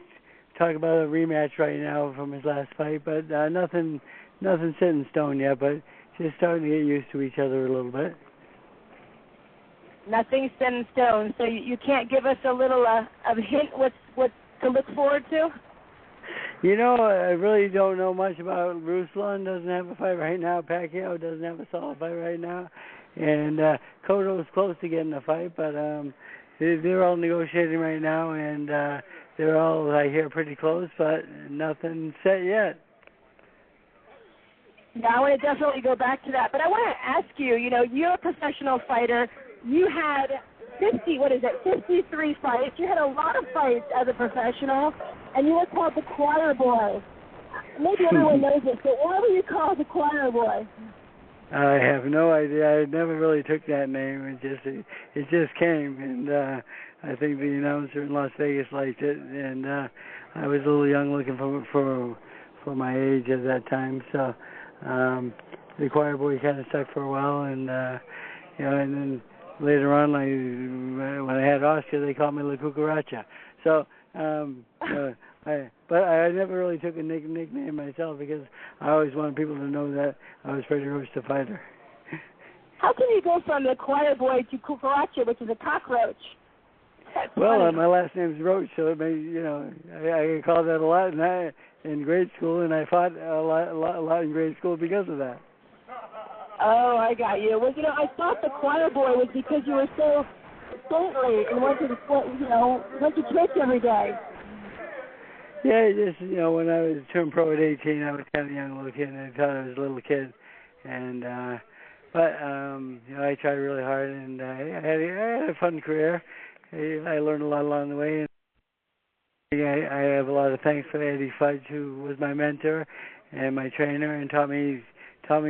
talk about a rematch right now from his last fight, but nothing set in stone yet, but just starting to get used to each other a little bit. Nothing set in stone, so you can't give us a little a hint what to look forward to? I really don't know much about Ruslan. Doesn't have a fight right now. Pacquiao doesn't have a solid fight right now. And Cotto is close to getting a fight, but they're all negotiating right now, and they're all, I hear, pretty close, but nothing set yet. Yeah, I want to definitely go back to that. But I want to ask you, you're a professional fighter. You had 53 fights. You had a lot of fights as a professional, and you were called the choir boy. Maybe everyone knows it, but why were you called the choir boy? I have no idea. I never really took that name. It just came, and I think the announcer in Las Vegas liked it, and I was a little young looking for my age at that time, so the choir boy kind of stuck for a while, and and then later on, when I had Oscar, they called me La Cucaracha. So, but I never really took a nickname myself because I always wanted people to know that I was Freddie Roach, the fighter. How can you go from the choir boy to Cucaracha, which is a cockroach? That's well, funny. my last name's Roach, so it may, I get called that a lot in grade school, and I fought a lot in grade school because of that. Oh, I got you. Well, I thought the choir boy was because you were so saintly and went to church every day. Yeah, just when I was turned pro at 18, I was kind of a young little kid, and I thought I was a little kid, and but I tried really hard, and I had a fun career. I learned a lot along the way, and I have a lot of thanks for Eddie Fudge, who was my mentor and my trainer, and taught me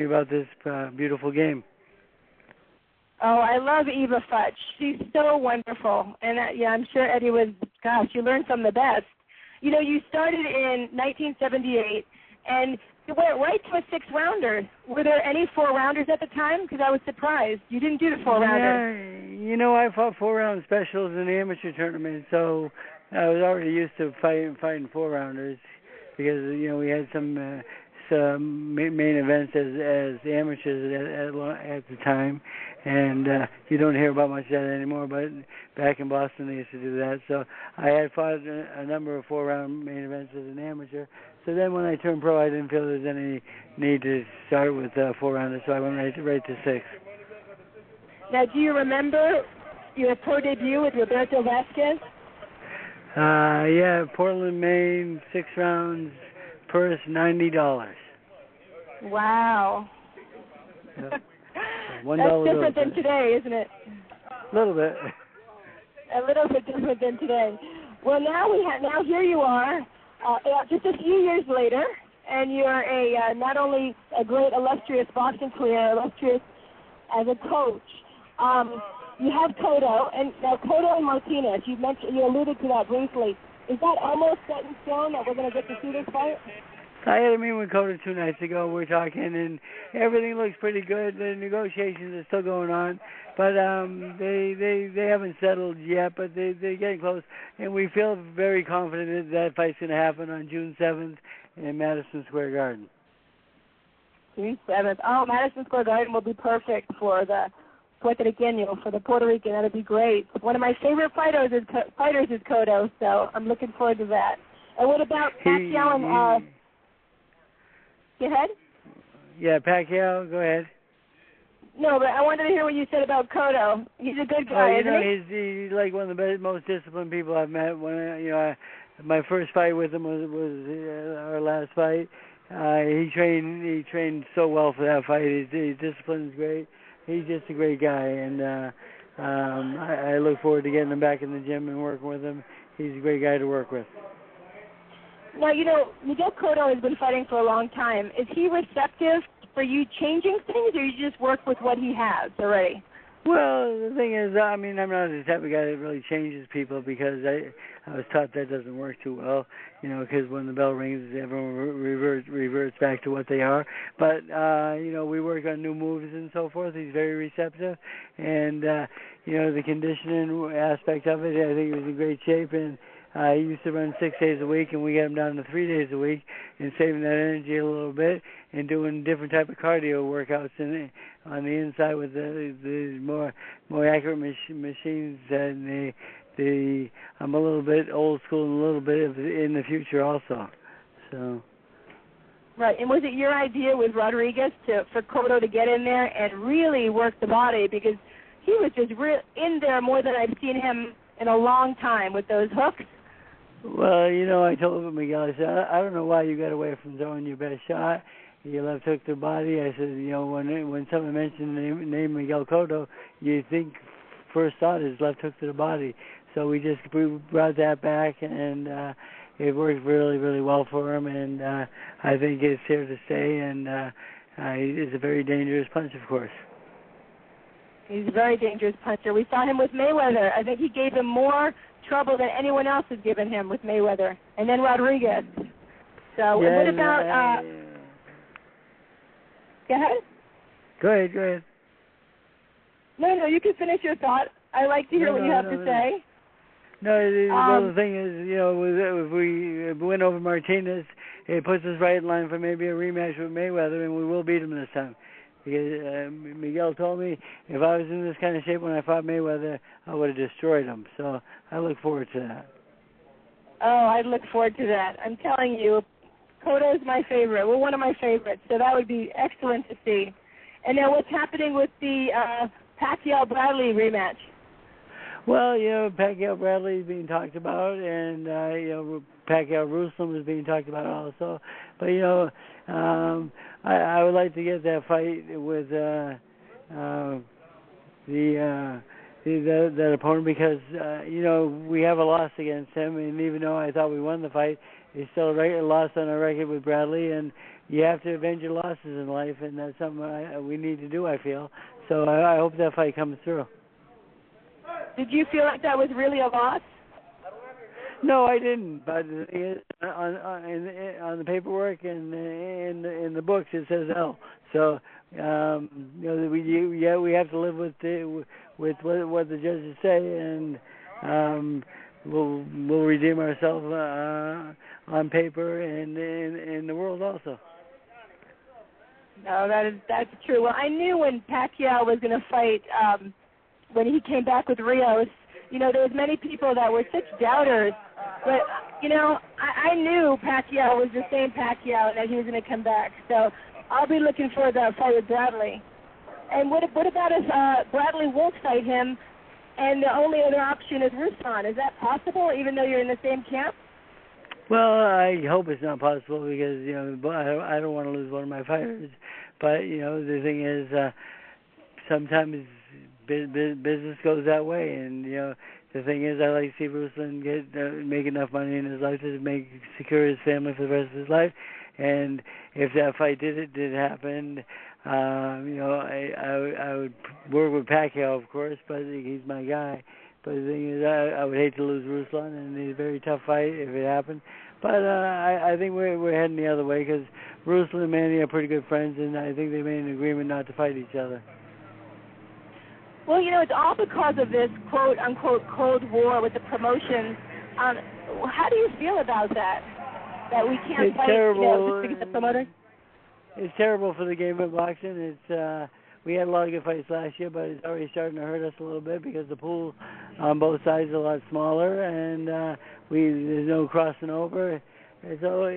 about this beautiful game. Oh, I love Eva Fudge. She's so wonderful, and I'm sure Eddie was. Gosh, you learned from the best. You started in 1978, and you went right to a 6-rounder. Were there any 4-rounders at the time? Because I was surprised. You didn't do the 4-rounder. Yeah, I fought 4-round specials in the amateur tournament, so I was already used to fighting 4-rounders because, we had some main events as amateurs at the time, and you don't hear about much of that anymore, but back in Boston they used to do that. So I had fought a number of 4-round main events as an amateur. So then when I turned pro, I didn't feel there was any need to start with 4-rounders, so I went right to 6. Now, do you remember your pro debut with Roberto Vasquez? Yeah, Portland, Maine, 6 rounds, purse $90. Wow. Yep. That's different than today, isn't it? A little bit. A little bit different than today. Well, now here you are, just a few years later, and you're not only a great illustrious boxing career, illustrious as a coach. You have Cotto, and now Cotto and Martinez. You alluded to that briefly. Is that almost set in stone that we're going to get to see this fight? I had a meeting with Cotto 2 nights ago. We're talking, and everything looks pretty good. The negotiations are still going on, but they haven't settled yet. But they're getting close, and we feel very confident that fight's going to happen on June 7th in Madison Square Garden. June 7th. Oh, Madison Square Garden will be perfect for the Puertorriqueño, for the Puerto Rican. That'll be great. One of my favorite fighters is Cotto, so I'm looking forward to that. And what about Pacquiao and? Go ahead. Yeah, Pacquiao. Go ahead. No, but I wanted to hear what you said about Cotto. He's a good guy, isn't he? He's like one of the most disciplined people I've met. When my first fight with him was our last fight. He trained so well for that fight. His discipline is great. He's just a great guy, and I look forward to getting him back in the gym and working with him. He's a great guy to work with. Now, Miguel Cotto has been fighting for a long time. Is he receptive for you changing things, or you just work with what he has already? Well, the thing is, I'm not the type of guy that really changes people because I was taught that doesn't work too well, because when the bell rings, everyone reverts back to what they are. But, we work on new moves and so forth. He's very receptive. And, the conditioning aspect of it, I think he was in great shape. And he used to run 6 days a week, and we got him down to 3 days a week and saving that energy a little bit and doing different type of cardio workouts on the inside with the more accurate machines. And I'm a little bit old school and a little bit in the future also. So. Right, and was it your idea with Rodriguez for Cotto to get in there and really work the body, because he was just in there more than I've seen him in a long time with those hooks? Well, I told Miguel, I said, I don't know why you got away from throwing your best shot. You left hook the body. I said, when someone mentioned the name Miguel Cotto, you think first thought is left hook to the body. So we brought that back, and it worked really, really well for him. And I think it's here to stay. And he's a very dangerous punch, of course. He's a very dangerous puncher. We saw him with Mayweather. I think he gave him more trouble than anyone else has given him with Mayweather. And then Rodriguez. So what about... Go ahead. Go ahead. No, you can finish your thought. I like to hear what you have to say. No, the thing is, if we win over Martinez, it puts us right in line for maybe a rematch with Mayweather, and we will beat him this time. Because Miguel told me if I was in this kind of shape when I fought Mayweather, I would have destroyed him. So I look forward to that. Oh, I look forward to that. I'm telling you, Cotto is my favorite. Well, one of my favorites, so that would be excellent to see. And now what's happening with the Pacquiao-Bradley rematch? Well, Pacquiao-Bradley is being talked about, and, Pacquiao-Ruslan is being talked about also. But, I would like to get that fight with that opponent because, we have a loss against him, and even though I thought we won the fight, it's still a loss on our record with Bradley, and you have to avenge your losses in life, and that's something we need to do, I feel. So I hope that fight comes through. Did you feel like that was really a loss? No, I didn't. But the thing is, on the paperwork and in the books, it says L. So we have to live with what the judges say, and we'll redeem ourselves on paper and in the world also. No, that's true. Well, I knew when Pacquiao was going to fight. When he came back with Rios, there was many people that were such doubters. But, I knew Pacquiao was the same Pacquiao and that he was going to come back. So I'll be looking for the fight with Bradley. And what about if Bradley won't fight him and the only other option is Ruslan? Is that possible, even though you're in the same camp? Well, I hope it's not possible because, I don't want to lose one of my fighters. But, the thing is, sometimes business goes that way, and the thing is, I like to see Ruslan make enough money in his life to secure his family for the rest of his life. And if that fight did happen, I would work with Pacquiao, of course, but he's my guy. But the thing is, I would hate to lose Ruslan, and it's a very tough fight if it happened. But I think we're heading the other way because Ruslan and Manny are pretty good friends, and I think they made an agreement not to fight each other. Well, it's all because of this quote-unquote Cold War with the promotions. How do you feel about that? That we can't fight just because the promoters? It's terrible for the game of boxing. We had a lot of good fights last year, but it's already starting to hurt us a little bit because the pool on both sides is a lot smaller, and there's no crossing over. And so,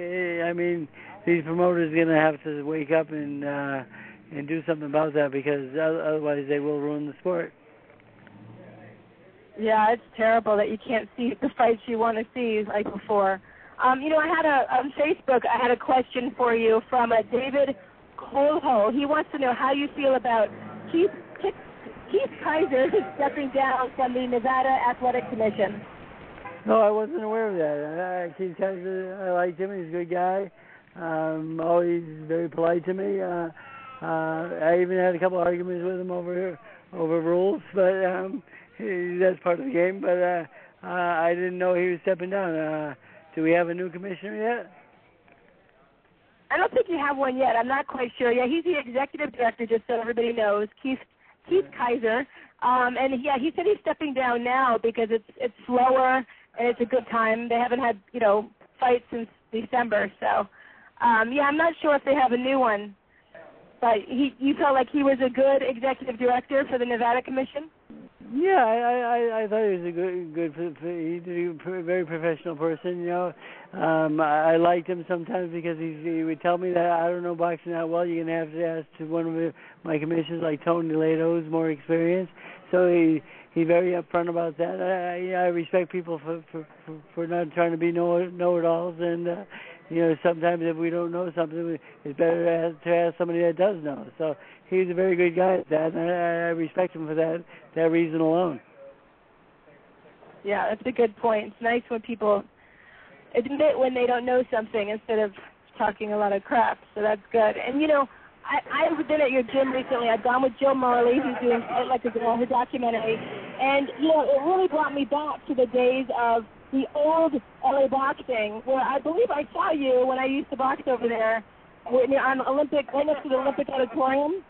these promoters are going to have to wake up and do something about that because otherwise they will ruin the sport. Yeah, it's terrible that you can't see the fights you want to see like before. I had on Facebook, I had a question for you from David Colho. He wants to know how you feel about Keith Kaiser stepping down from the Nevada Athletic Commission. No, I wasn't aware of that. Keith Kaiser, I liked him. He's a good guy. Always very polite to me. I even had a couple of arguments with him over rules, but that's part of the game. But I didn't know he was stepping down. Do we have a new commissioner yet? I don't think you have one yet. I'm not quite sure. Yeah, he's the executive director, just so everybody knows, Keith Kaiser. And yeah, he said he's stepping down now because it's slower and it's a good time. They haven't had fights since December, so yeah, I'm not sure if they have a new one. But you felt like he was a good executive director for the Nevada Commission? Yeah, I thought he was a good. He's a very professional person. I liked him sometimes because he would tell me that I don't know boxing that well. You're gonna have to ask to one of my commissioners like Tony Lato, who's more experienced. So he's very upfront about that. I respect people for not trying to be know-it-alls, and sometimes if we don't know something, it's better to ask somebody that does know. So he's a very good guy at that, and I respect him for that reason alone. Yeah, that's a good point. It's nice when people admit when they don't know something instead of talking a lot of crap. So that's good. And I've been at your gym recently. I've gone with Joe Marley, who's doing Fight Like a Girl, her documentary, and it really brought me back to the days of the old LA boxing, where I believe I saw you when I used to box over there on Olympic, right next to the Olympic Auditorium.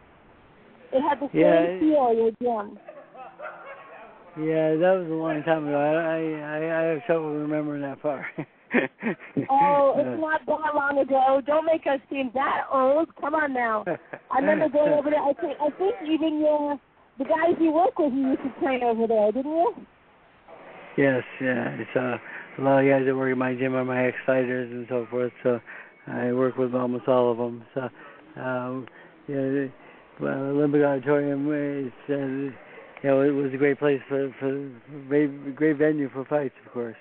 It had the same feel, your gym. Yeah, that was a long time ago. I have trouble remembering that far. Oh, it's not that long ago. Don't make us seem that old. Come on now. I remember going over there. I think even the guys you work with, you used to train over there, didn't you? Yes, yeah. It's a lot of guys that work at my gym are my ex-fighters and so forth. So I work with almost all of them. So yeah, well, Olympic Auditorium is it was a great place for great venue for fights, of course.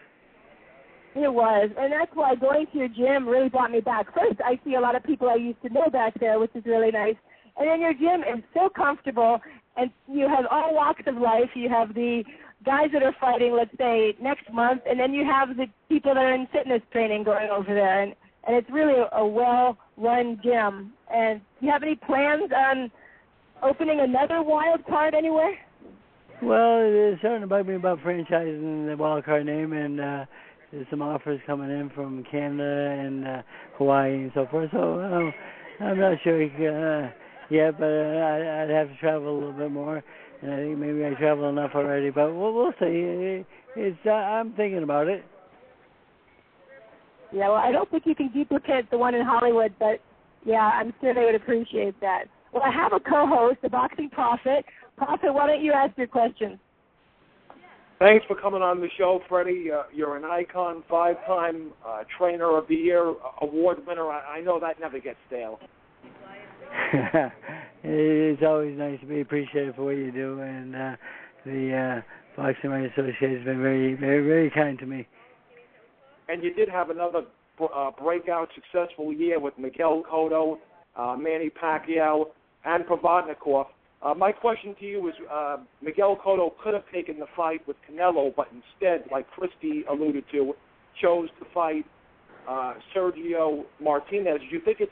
It was, and that's why going to your gym really brought me back. First, I see a lot of people I used to know back there, which is really nice. And then your gym is so comfortable, and you have all walks of life. You have the guys that are fighting, let's say, next month, and then you have the people that are in fitness training going over there. And it's really a well-run gym. And do you have any plans on opening another wild card anywhere? Well, it's starting to bug me about franchising the wild card name, and there's some offers coming in from Canada and Hawaii and so forth. So I'm not sure yet, but I'd have to travel a little bit more, and I think maybe I travel enough already. But we'll see. I'm thinking about it. Yeah, well, I don't think you can duplicate the one in Hollywood, but yeah, I'm sure they would appreciate that. Well, I have a co-host, the Boxing Prophet. Prophet, why don't you ask your question? Thanks for coming on the show, Freddie. You're an icon, 5-time Trainer of the Year award winner. I know that never gets stale. It's always nice to be appreciated for what you do, and the Boxing Writers Association has been very, very, very kind to me. And you did have another breakout, successful year with Miguel Cotto, Manny Pacquiao, and Provodnikov. My question to you is, Miguel Cotto could have taken the fight with Canelo, but instead, like Christie alluded to, chose to fight Sergio Martinez. Do you think it's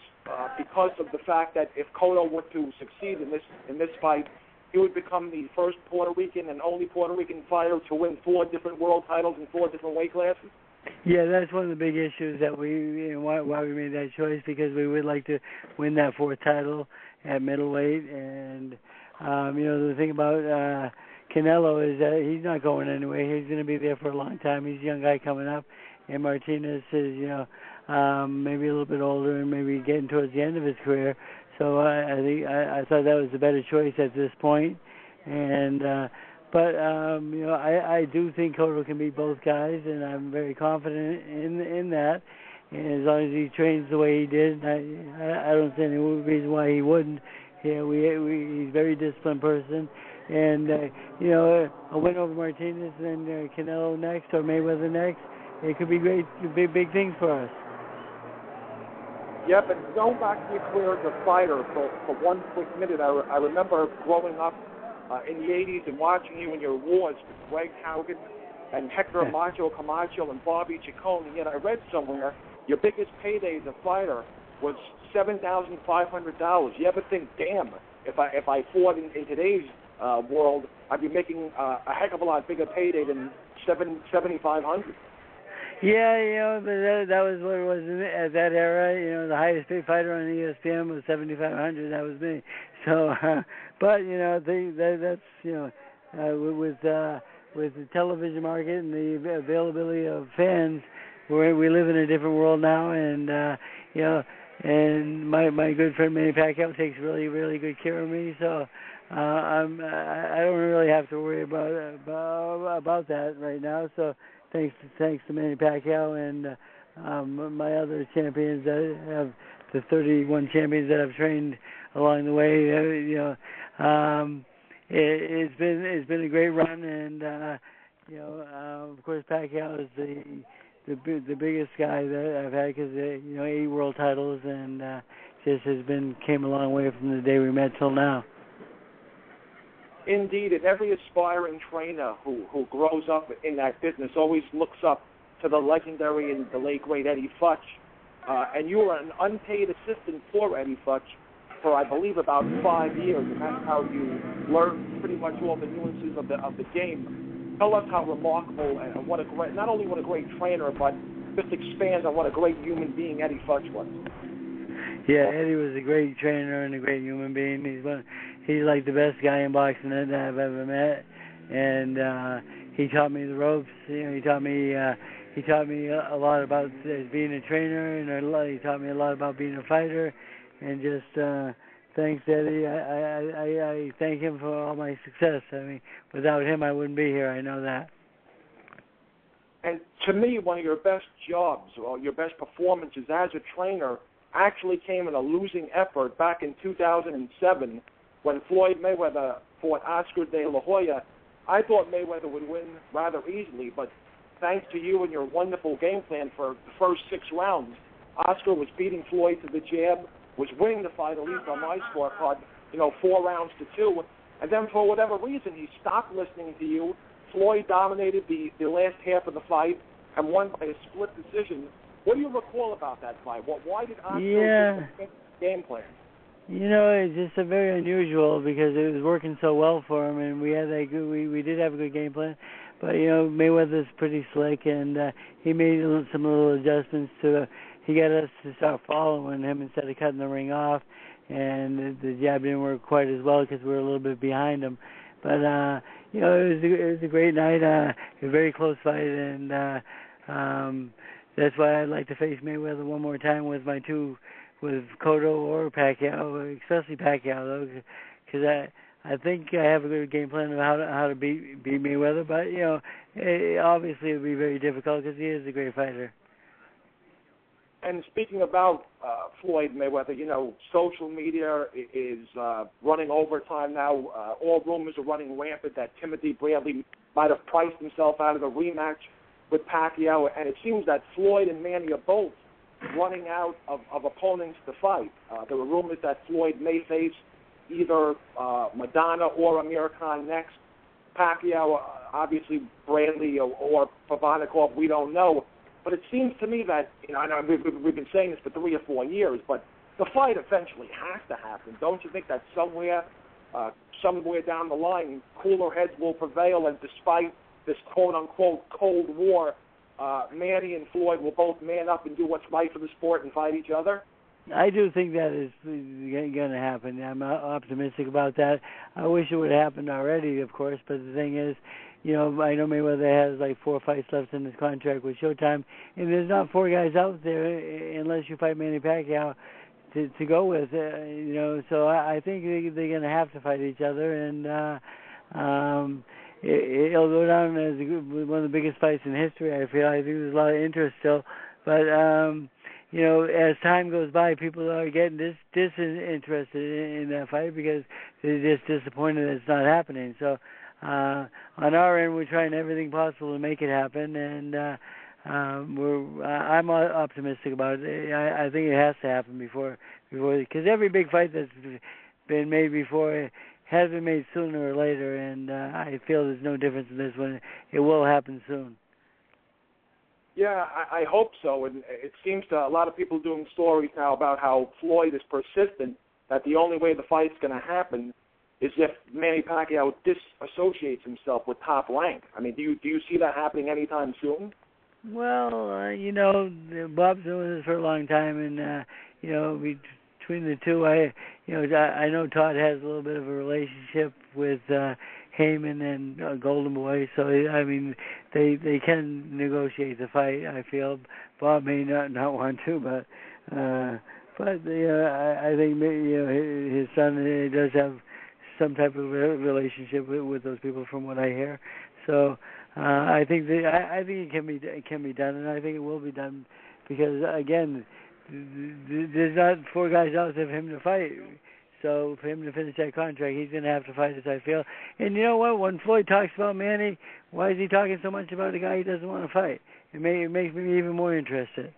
because of the fact that if Cotto were to succeed in this fight, he would become the first Puerto Rican and only Puerto Rican fighter to win 4 different world titles in 4 different weight classes? Yeah, that's one of the big issues that why we made that choice, because we would like to win that 4th title at middleweight. And the thing about Canelo is that he's not going anywhere. He's going to be there for a long time. He's a young guy coming up, and Martinez is maybe a little bit older and maybe getting towards the end of his career. So I thought that was the better choice at this point. And but I do think Cotto can beat both guys, and I'm very confident in that. And as long as he trains the way he did, I don't see any reason why he wouldn't. Yeah, he's a very disciplined person, and a win over Martinez and Canelo next, or Mayweather next, it could be great, big things for us. Yeah, but going back to your career as a fighter for one quick minute, I remember growing up in the 80s and watching you in your wars with Greg Haugen and Hector Macho Camacho and Bobby Chacon, and yet I read somewhere your biggest payday as a fighter was $7,500. You ever think, damn, if I fought in today's world, I'd be making a heck of a lot bigger payday than $7,500? Yeah, but that was what it was at that era. The highest paid fighter on ESPN was $7,500. That was me. So, but that's with the television market and the availability of fans, we live in a different world now, and and my good friend Manny Pacquiao takes really, really good care of me. So I don't really have to worry about that right now. So thanks to Manny Pacquiao and my other champions that have the 31 champions that I've trained along the way. It's been a great run, and of course Pacquiao is the biggest guy that I've had, because 8 world titles, and just came a long way from the day we met till now. Indeed, and every aspiring trainer who grows up in that business always looks up to the legendary and the late great Eddie Futch. And you were an unpaid assistant for Eddie Futch for, I believe, about 5 years, and that's how you learned pretty much all the nuances of the game. Tell us how remarkable and not only what a great trainer, but just expand on what a great human being Eddie Futch was. Yeah, Eddie was a great trainer and a great human being. He's like the best guy in boxing that I've ever met, and he taught me the ropes. He taught me a lot about being a trainer, and he taught me a lot about being a fighter. And just thanks, Eddie. I thank him for all my success. I mean, without him, I wouldn't be here. I know that. And to me, one of your best jobs or your best performances as a trainer actually came in a losing effort back in 2007 when Floyd Mayweather fought Oscar De La Hoya. I thought Mayweather would win rather easily, but thanks to you and your wonderful game plan for the first 6 rounds, Oscar was beating Floyd to the jab, was winning the fight, at least on my scorecard, 4 rounds to 2. And then for whatever reason, he stopped listening to you. Floyd dominated the last half of the fight and won by a split decision. What do you recall about that fight? Why did Oscar game plan? It's just very unusual because it was working so well for him, and we did have a good game plan. But Mayweather's pretty slick, and he made some little adjustments he got us to start following him instead of cutting the ring off, and the jab didn't work quite as well because we were a little bit behind him. But it was a great night, a very close fight, and that's why I'd like to face Mayweather one more time with Cotto or Pacquiao, especially Pacquiao, though, because I think I have a good game plan of how to beat Mayweather. But obviously it would be very difficult because he is a great fighter. And speaking about Floyd Mayweather, social media is running overtime now. All rumors are running rampant that Timothy Bradley might have priced himself out of the rematch with Pacquiao, and it seems that Floyd and Manny are both running out of opponents to fight. There were rumors that Floyd may face either Madonna or Amir Khan next. Pacquiao, obviously Bradley or Pavanikov, we don't know. But it seems to me that, I know we've been saying this for 3 or 4 years, but the fight eventually has to happen. Don't you think that somewhere down the line, cooler heads will prevail, and despite this quote-unquote Cold War, Manny and Floyd will both man up and do what's right for the sport and fight each other? I do think that is going to happen. I'm optimistic about that. I wish it would have happened already, of course, but the thing is, I know Mayweather has like 4 fights left in his contract with Showtime, and there's not 4 guys out there unless you fight Manny Pacquiao to go with. So I think they're going to have to fight each other, and it'll go down as one of the biggest fights in history. I feel. I think there's a lot of interest still, but as time goes by, people are getting disinterested in that fight because they're just disappointed that it's not happening. So. On our end, we're trying everything possible to make it happen, and I'm optimistic about it. I think it has to happen before, because every big fight that's been made before has been made sooner or later, and I feel there's no difference in this one. It will happen soon. Yeah, I hope so, and it seems to a lot of people doing stories now about how Floyd is persistent, that the only way the fight's going to happen is if Manny Pacquiao disassociates himself with Top Rank. I mean, do you see that happening anytime soon? Well, Bob's doing this for a long time, and between the two, I know Todd has a little bit of a relationship with Heyman and Golden Boy, so I mean they can negotiate the fight. I feel Bob may not want to, but I think his son does have some type of relationship with those people, from what I hear. So I think it can be done, and I think it will be done because again, there's not 4 guys out there for him to fight. So for him to finish that contract, he's going to have to fight, as I feel. And you know what? When Floyd talks about Manny, why is he talking so much about a guy he doesn't want to fight? It makes me even more interested.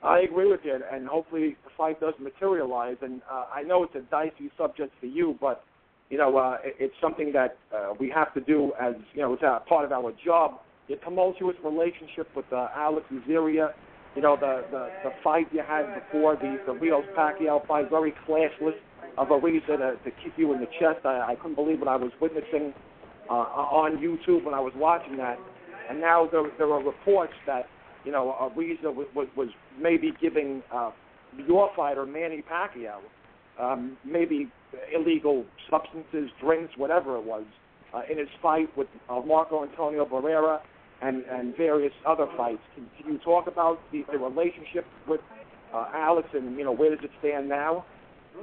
I agree with you, and hopefully the fight does materialize. And I know it's a dicey subject for you, but it's something that we have to do as it's a part of our job. Your tumultuous relationship with Alex Azaria, the fight you had before the Rios Pacquiao fight, very classless of Ariza to kick you in the chest. I couldn't believe what I was witnessing on YouTube when I was watching that. And now there are reports that Ariza was maybe giving your fighter, Manny Pacquiao, maybe illegal substances, drinks, whatever it was, in his fight with Marco Antonio Barrera and various other fights. Can you talk about the relationship with Alex and, where does it stand now?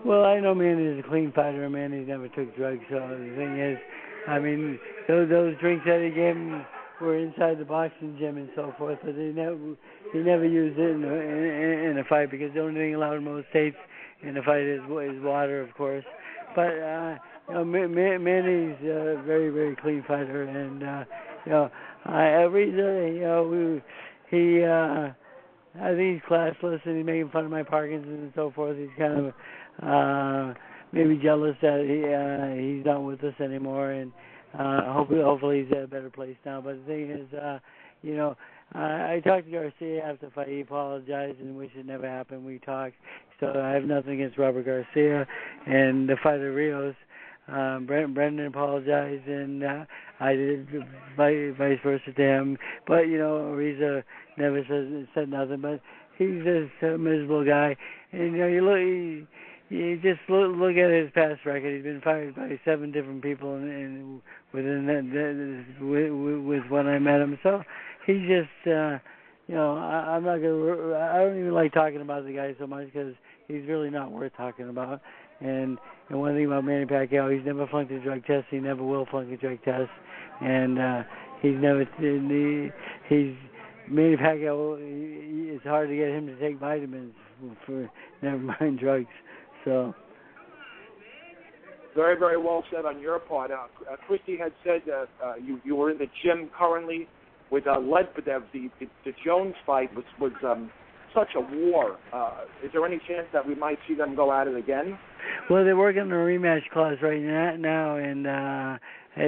Well, I know Manny is a clean fighter. Manny never took drugs, so the thing is, I mean, those drinks that he gave him were inside the boxing gym and so forth, but he never used it in a fight, because the only thing allowed in most states in a fight is water, of course. But Manny's a very, very clean fighter, and I think he's classless, and he's making fun of my Parkinson's and so forth. He's kind of maybe jealous that he's not with us anymore, and hopefully he's at a better place now. But the thing is, I talked to Garcia after the fight. He apologized and wished it never happened. We talked. So I have nothing against Robert Garcia and the fighter Rios. Brendan apologized, and I did vice versa to him. But, Ariza never said nothing. But he's just a miserable guy. And, you just look at his past record. He's been fired by 7 different people with when I met him. So he's just, I'm not going to, I don't even like talking about the guy so much, because he's really not worth talking about. And one thing about Manny Pacquiao, he's never flunked a drug test. He never will flunk a drug test. And Manny Pacquiao, it's hard to get him to take vitamins, for never mind drugs. So. Very, very well said on your part. Christy had said you were in the gym currently with Ledbedev. The Jones fight was such a war. Is there any chance that we might see them go at it again? Well, they're working on a rematch clause right now, and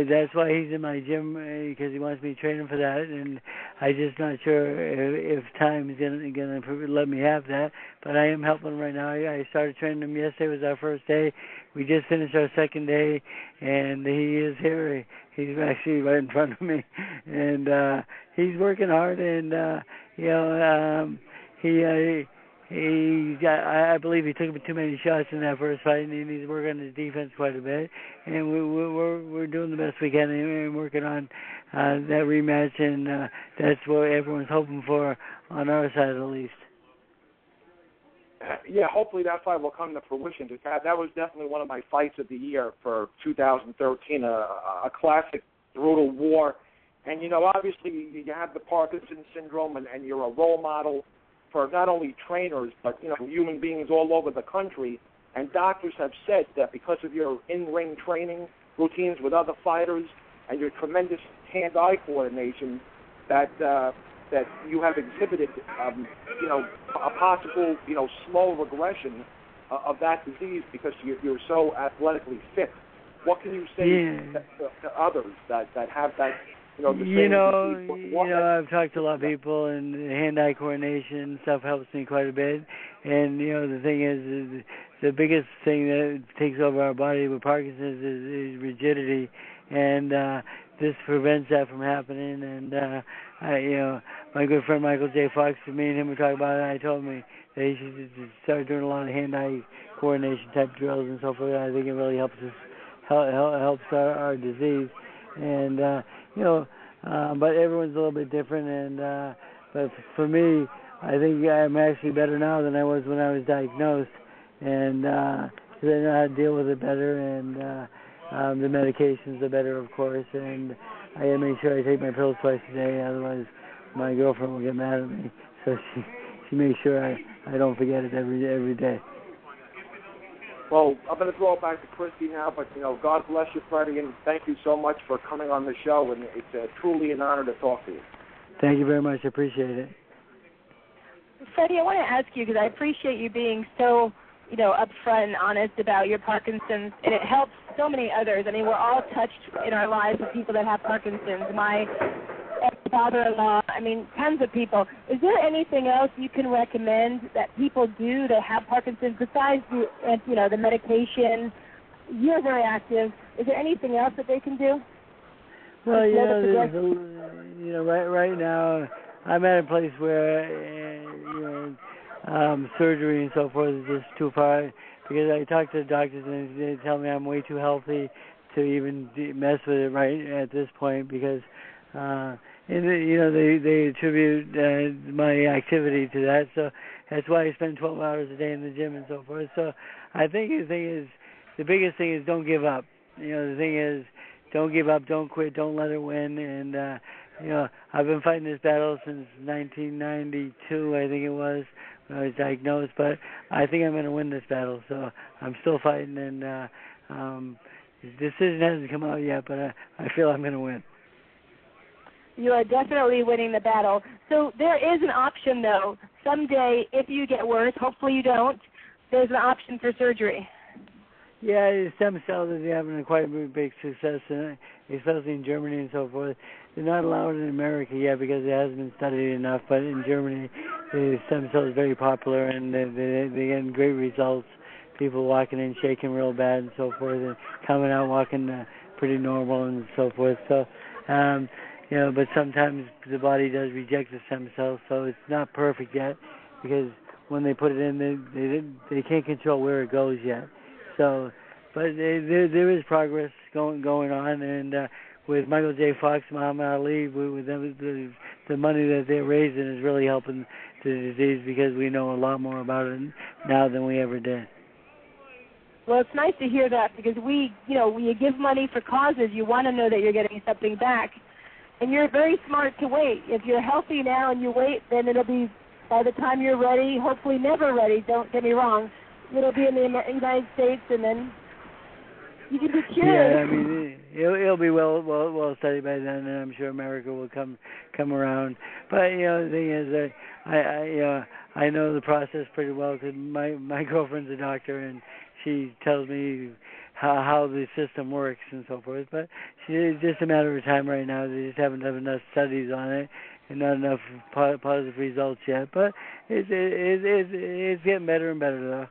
that's why he's in my gym, because he wants me to train him for that. And I'm just not sure if time is going to let me have that. But I am helping him right now. I started training him yesterday. Was our first day. We just finished our second day, and he is here. He's actually right in front of me, and he's working hard. And I believe he took too many shots in that first fight, and he needs to work on his defense quite a bit. And we're doing the best we can and working on that rematch, and that's what everyone's hoping for on our side at least. Yeah, hopefully that fight will come to fruition. That was definitely one of my fights of the year for 2013, a classic brutal war. And, obviously you have the Parkinson's syndrome, and you're a role model for not only trainers, but, human beings all over the country. And doctors have said that because of your in-ring training routines with other fighters and your tremendous hand-eye coordination, that you have exhibited, a possible, slow regression of that disease because you're so athletically fit. What can you say to others that have that? I've talked to a lot of people, and hand-eye coordination stuff helps me quite a bit. And the thing is the biggest thing that takes over our body with Parkinson's is rigidity, and this prevents that from happening. And my good friend Michael J. Fox, me and him were talking about it. I told him that he should start doing a lot of hand-eye coordination type drills and so forth. I think it really helps us, helps our disease. And but everyone's a little bit different. And but for me, I think I'm actually better now than I was when I was diagnosed, and because I know how to deal with it better, and the medications are better, of course, and I gotta make sure I take my pills twice a day, otherwise my girlfriend will get mad at me. So she makes sure I don't forget it every day. Well, I'm going to throw it back to Christy now, but, God bless you, Freddie, and thank you so much for coming on the show, and it's truly an honor to talk to you. Thank you very much. I appreciate it. Freddie, I want to ask you, because I appreciate you being so, upfront and honest about your Parkinson's, and it helps so many others. I mean, we're all touched in our lives with people that have Parkinson's. My ex-father-in-law, tons of people. Is there anything else you can recommend that people do that have Parkinson's besides the medication? You're very active. Is there anything else that they can do? Well, right now I'm at a place where surgery and so forth is just too far. Because I talk to the doctors and they tell me I'm way too healthy to even mess with it right at this point. Because they attribute my activity to that. So that's why I spend 12 hours a day in the gym and so forth. So I think the biggest thing is don't give up. The thing is, don't give up, don't quit, don't let it win. And I've been fighting this battle since 1992, I think it was, when I was diagnosed. But I think I'm going to win this battle. So I'm still fighting, and the decision hasn't come out yet, but I feel I'm going to win. You are definitely winning the battle. So there is an option, though. Someday, if you get worse, hopefully you don't, there's an option for surgery. Yeah, stem cells is having quite a big success, especially in Germany and so forth. They're not allowed in America yet because it hasn't been studied enough, but in Germany, the stem cell is very popular, and they're getting great results. People walking in shaking real bad and so forth, and coming out walking pretty normal and so forth. So, but sometimes the body does reject the stem cells, so it's not perfect yet because when they put it in, they can't control where it goes yet. So, but there is progress going on, and with Michael J. Fox, Muhammad Ali, with them, the money that they're raising is really helping the disease because we know a lot more about it now than we ever did. Well, it's nice to hear that because when you give money for causes, you want to know that you're getting something back. And you're very smart to wait. If you're healthy now and you wait, then it'll be, by the time you're ready, hopefully never ready, don't get me wrong, it'll be in the United States, and then you can be cured. Yeah, I mean, it'll be well studied by then, and I'm sure America will come around. But the thing is, I know the process pretty well because my girlfriend's a doctor, and she tells me how the system works and so forth. But it's just a matter of time right now. They just haven't done enough studies on it and not enough positive results yet. But it's getting better and better, though.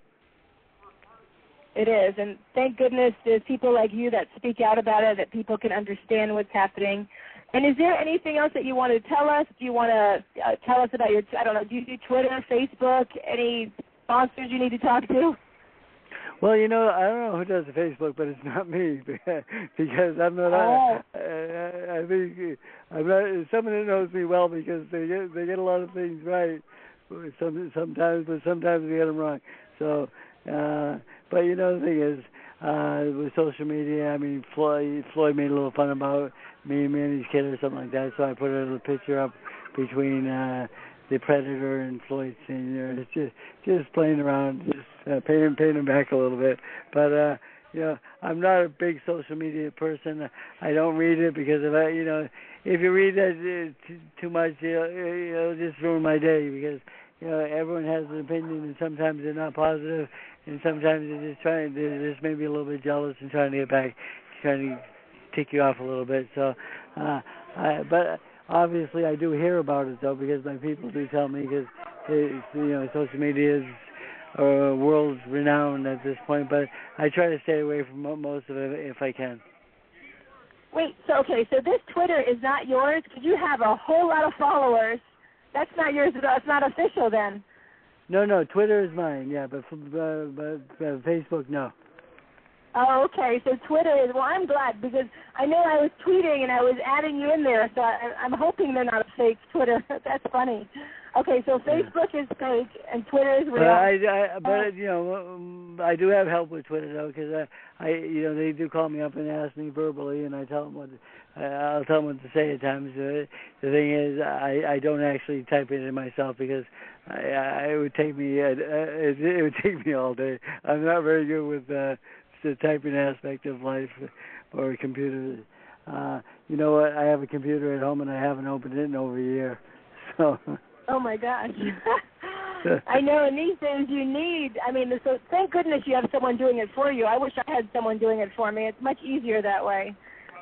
It is, and thank goodness there's people like you that speak out about it, that people can understand what's happening. And is there anything else that you want to tell us? Do you want to tell us about your, do you do Twitter, Facebook, any sponsors you need to talk to? Well, I don't know who does the Facebook, but it's not me because I'm not. I think I'm not someone that knows me well because they get a lot of things right. Sometimes we get them wrong. So, but the thing is, with social media, I mean, Floyd made a little fun about me and Manny's kid or something like that. So I put a little picture up between the Predator and Floyd Sr. It's just playing around, just paying him back a little bit. But I'm not a big social media person. I don't read it because if you read that too much, it'll just ruin my day because everyone has an opinion, and sometimes they're not positive, and sometimes they're just maybe a little bit jealous and trying to get back, trying to tick you off a little bit. So, but obviously I do hear about it though because my people do tell me because social media is world renowned at this point. But I try to stay away from most of it if I can. Wait, so this Twitter is not yours because you have a whole lot of followers. That's not yours. That's not official then. No, Twitter is mine. Yeah, but Facebook, no. Oh, okay. So Twitter is, well, I'm glad because I know I was tweeting and I was adding you in there, so I'm hoping they're not a fake Twitter. That's funny. Okay, so Facebook is fake and Twitter is real. I do have help with Twitter though, because they do call me up and ask me verbally, and I tell them I'll tell them what to say at times. The thing is, I don't actually type it in myself because it would take me it would take me all day. I'm not very good with the typing aspect of life or a computer. You know what? I have a computer at home and I haven't opened it in over a year. So. Oh my gosh. I know, and these days you need, so thank goodness you have someone doing it for you. I wish I had someone doing it for me. It's much easier that way.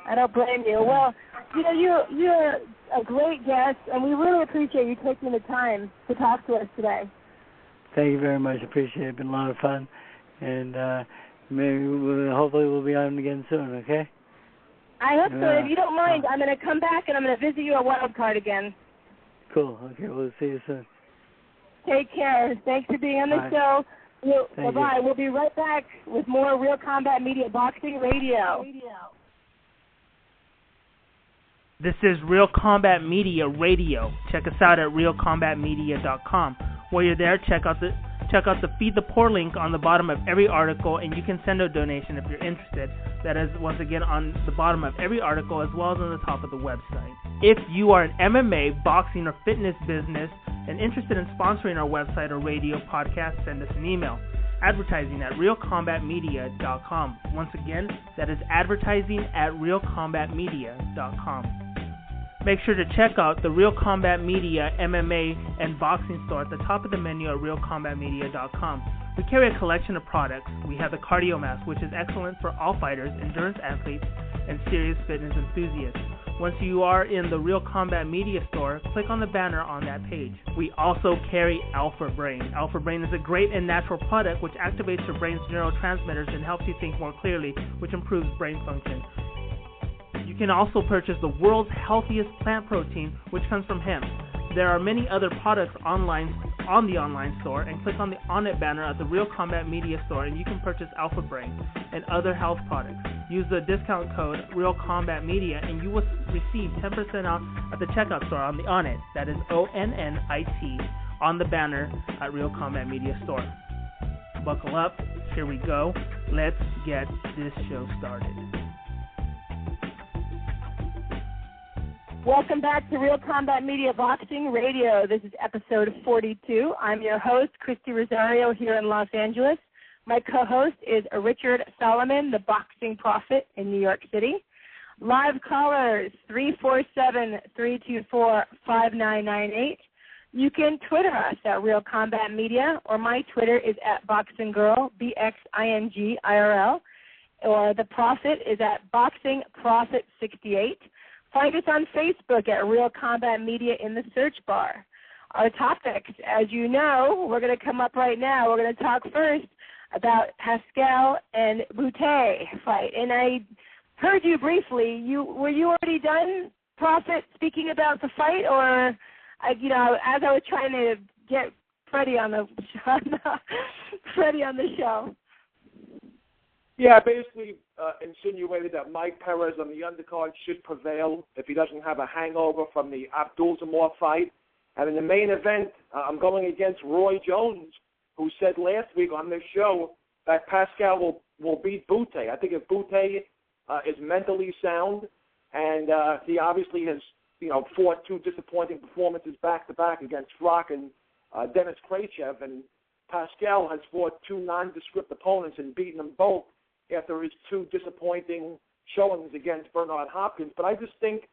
I don't blame you. Well, you're a great guest, and we really appreciate you taking the time to talk to us today. Thank you very much. Appreciate it. It's been a lot of fun, and hopefully we'll be on again soon, okay? I hope so. If you don't mind, I'm going to come back, and I'm going to visit you at Wild Card again. Cool. Okay, we'll see you soon. Take care. Thanks for being on the show. Bye-bye. We'll be right back with more Real Combat Media Boxing Radio. This is Real Combat Media Radio. Check us out at realcombatmedia.com. While you're there, check out the Feed the Poor link on the bottom of every article, and you can send a donation if you're interested. That is, once again, on the bottom of every article as well as on the top of the website. If you are an MMA, boxing, or fitness business and interested in sponsoring our website or radio podcast, send us an email. Advertising at realcombatmedia.com. Once again, that is advertising at realcombatmedia.com. Make sure to check out the Real Combat Media MMA and boxing store at the top of the menu at realcombatmedia.com. We carry a collection of products. We have the Cardio Mask, which is excellent for all fighters, endurance athletes, and serious fitness enthusiasts. Once you are in the Real Combat Media store, click on the banner on that page. We also carry Alpha Brain. Alpha Brain is a great and natural product which activates your brain's neurotransmitters and helps you think more clearly, which improves brain function. You can also purchase the world's healthiest plant protein, which comes from hemp. There are many other products online on the online store, and click on the On It banner at the Real Combat Media store, and you can purchase Alpha Brain and other health products. Use the discount code Real Combat Media, and you will receive 10% off at the checkout store on the On It. That is ONNIT on the banner at Real Combat Media store. Buckle up. Here we go. Let's get this show started. Welcome back to Real Combat Media Boxing Radio. This is episode 42. I'm your host, Christy Rosario, here in Los Angeles. My co-host is Richard Solomon, the Boxing Prophet in New York City. Live callers, 347-324-5998. You can Twitter us at Real Combat Media, or my Twitter is at Boxing Girl, BXINGIRL, or the Prophet is at Boxing Prophet 68. Find us on Facebook at Real Combat Media in the search bar. Our topics, as you know, we're going to come up right now. We're going to talk first about Pacquiao and Butte fight. And I heard you briefly. Were you already done, Prophet, speaking about the fight, or as I was trying to get Freddie on the show. Yeah, basically insinuated that Mike Perez on the undercard should prevail if he doesn't have a hangover from the Abdul-Zamor fight. And in the main event, I'm going against Roy Jones, who said last week on this show that Pacquiao will beat Butte. I think if Butte is mentally sound, and he obviously has fought two disappointing performances back-to-back against Rock and Dennis Krejciev, and Pacquiao has fought two nondescript opponents and beaten them both after his two disappointing showings against Bernard Hopkins. But I just think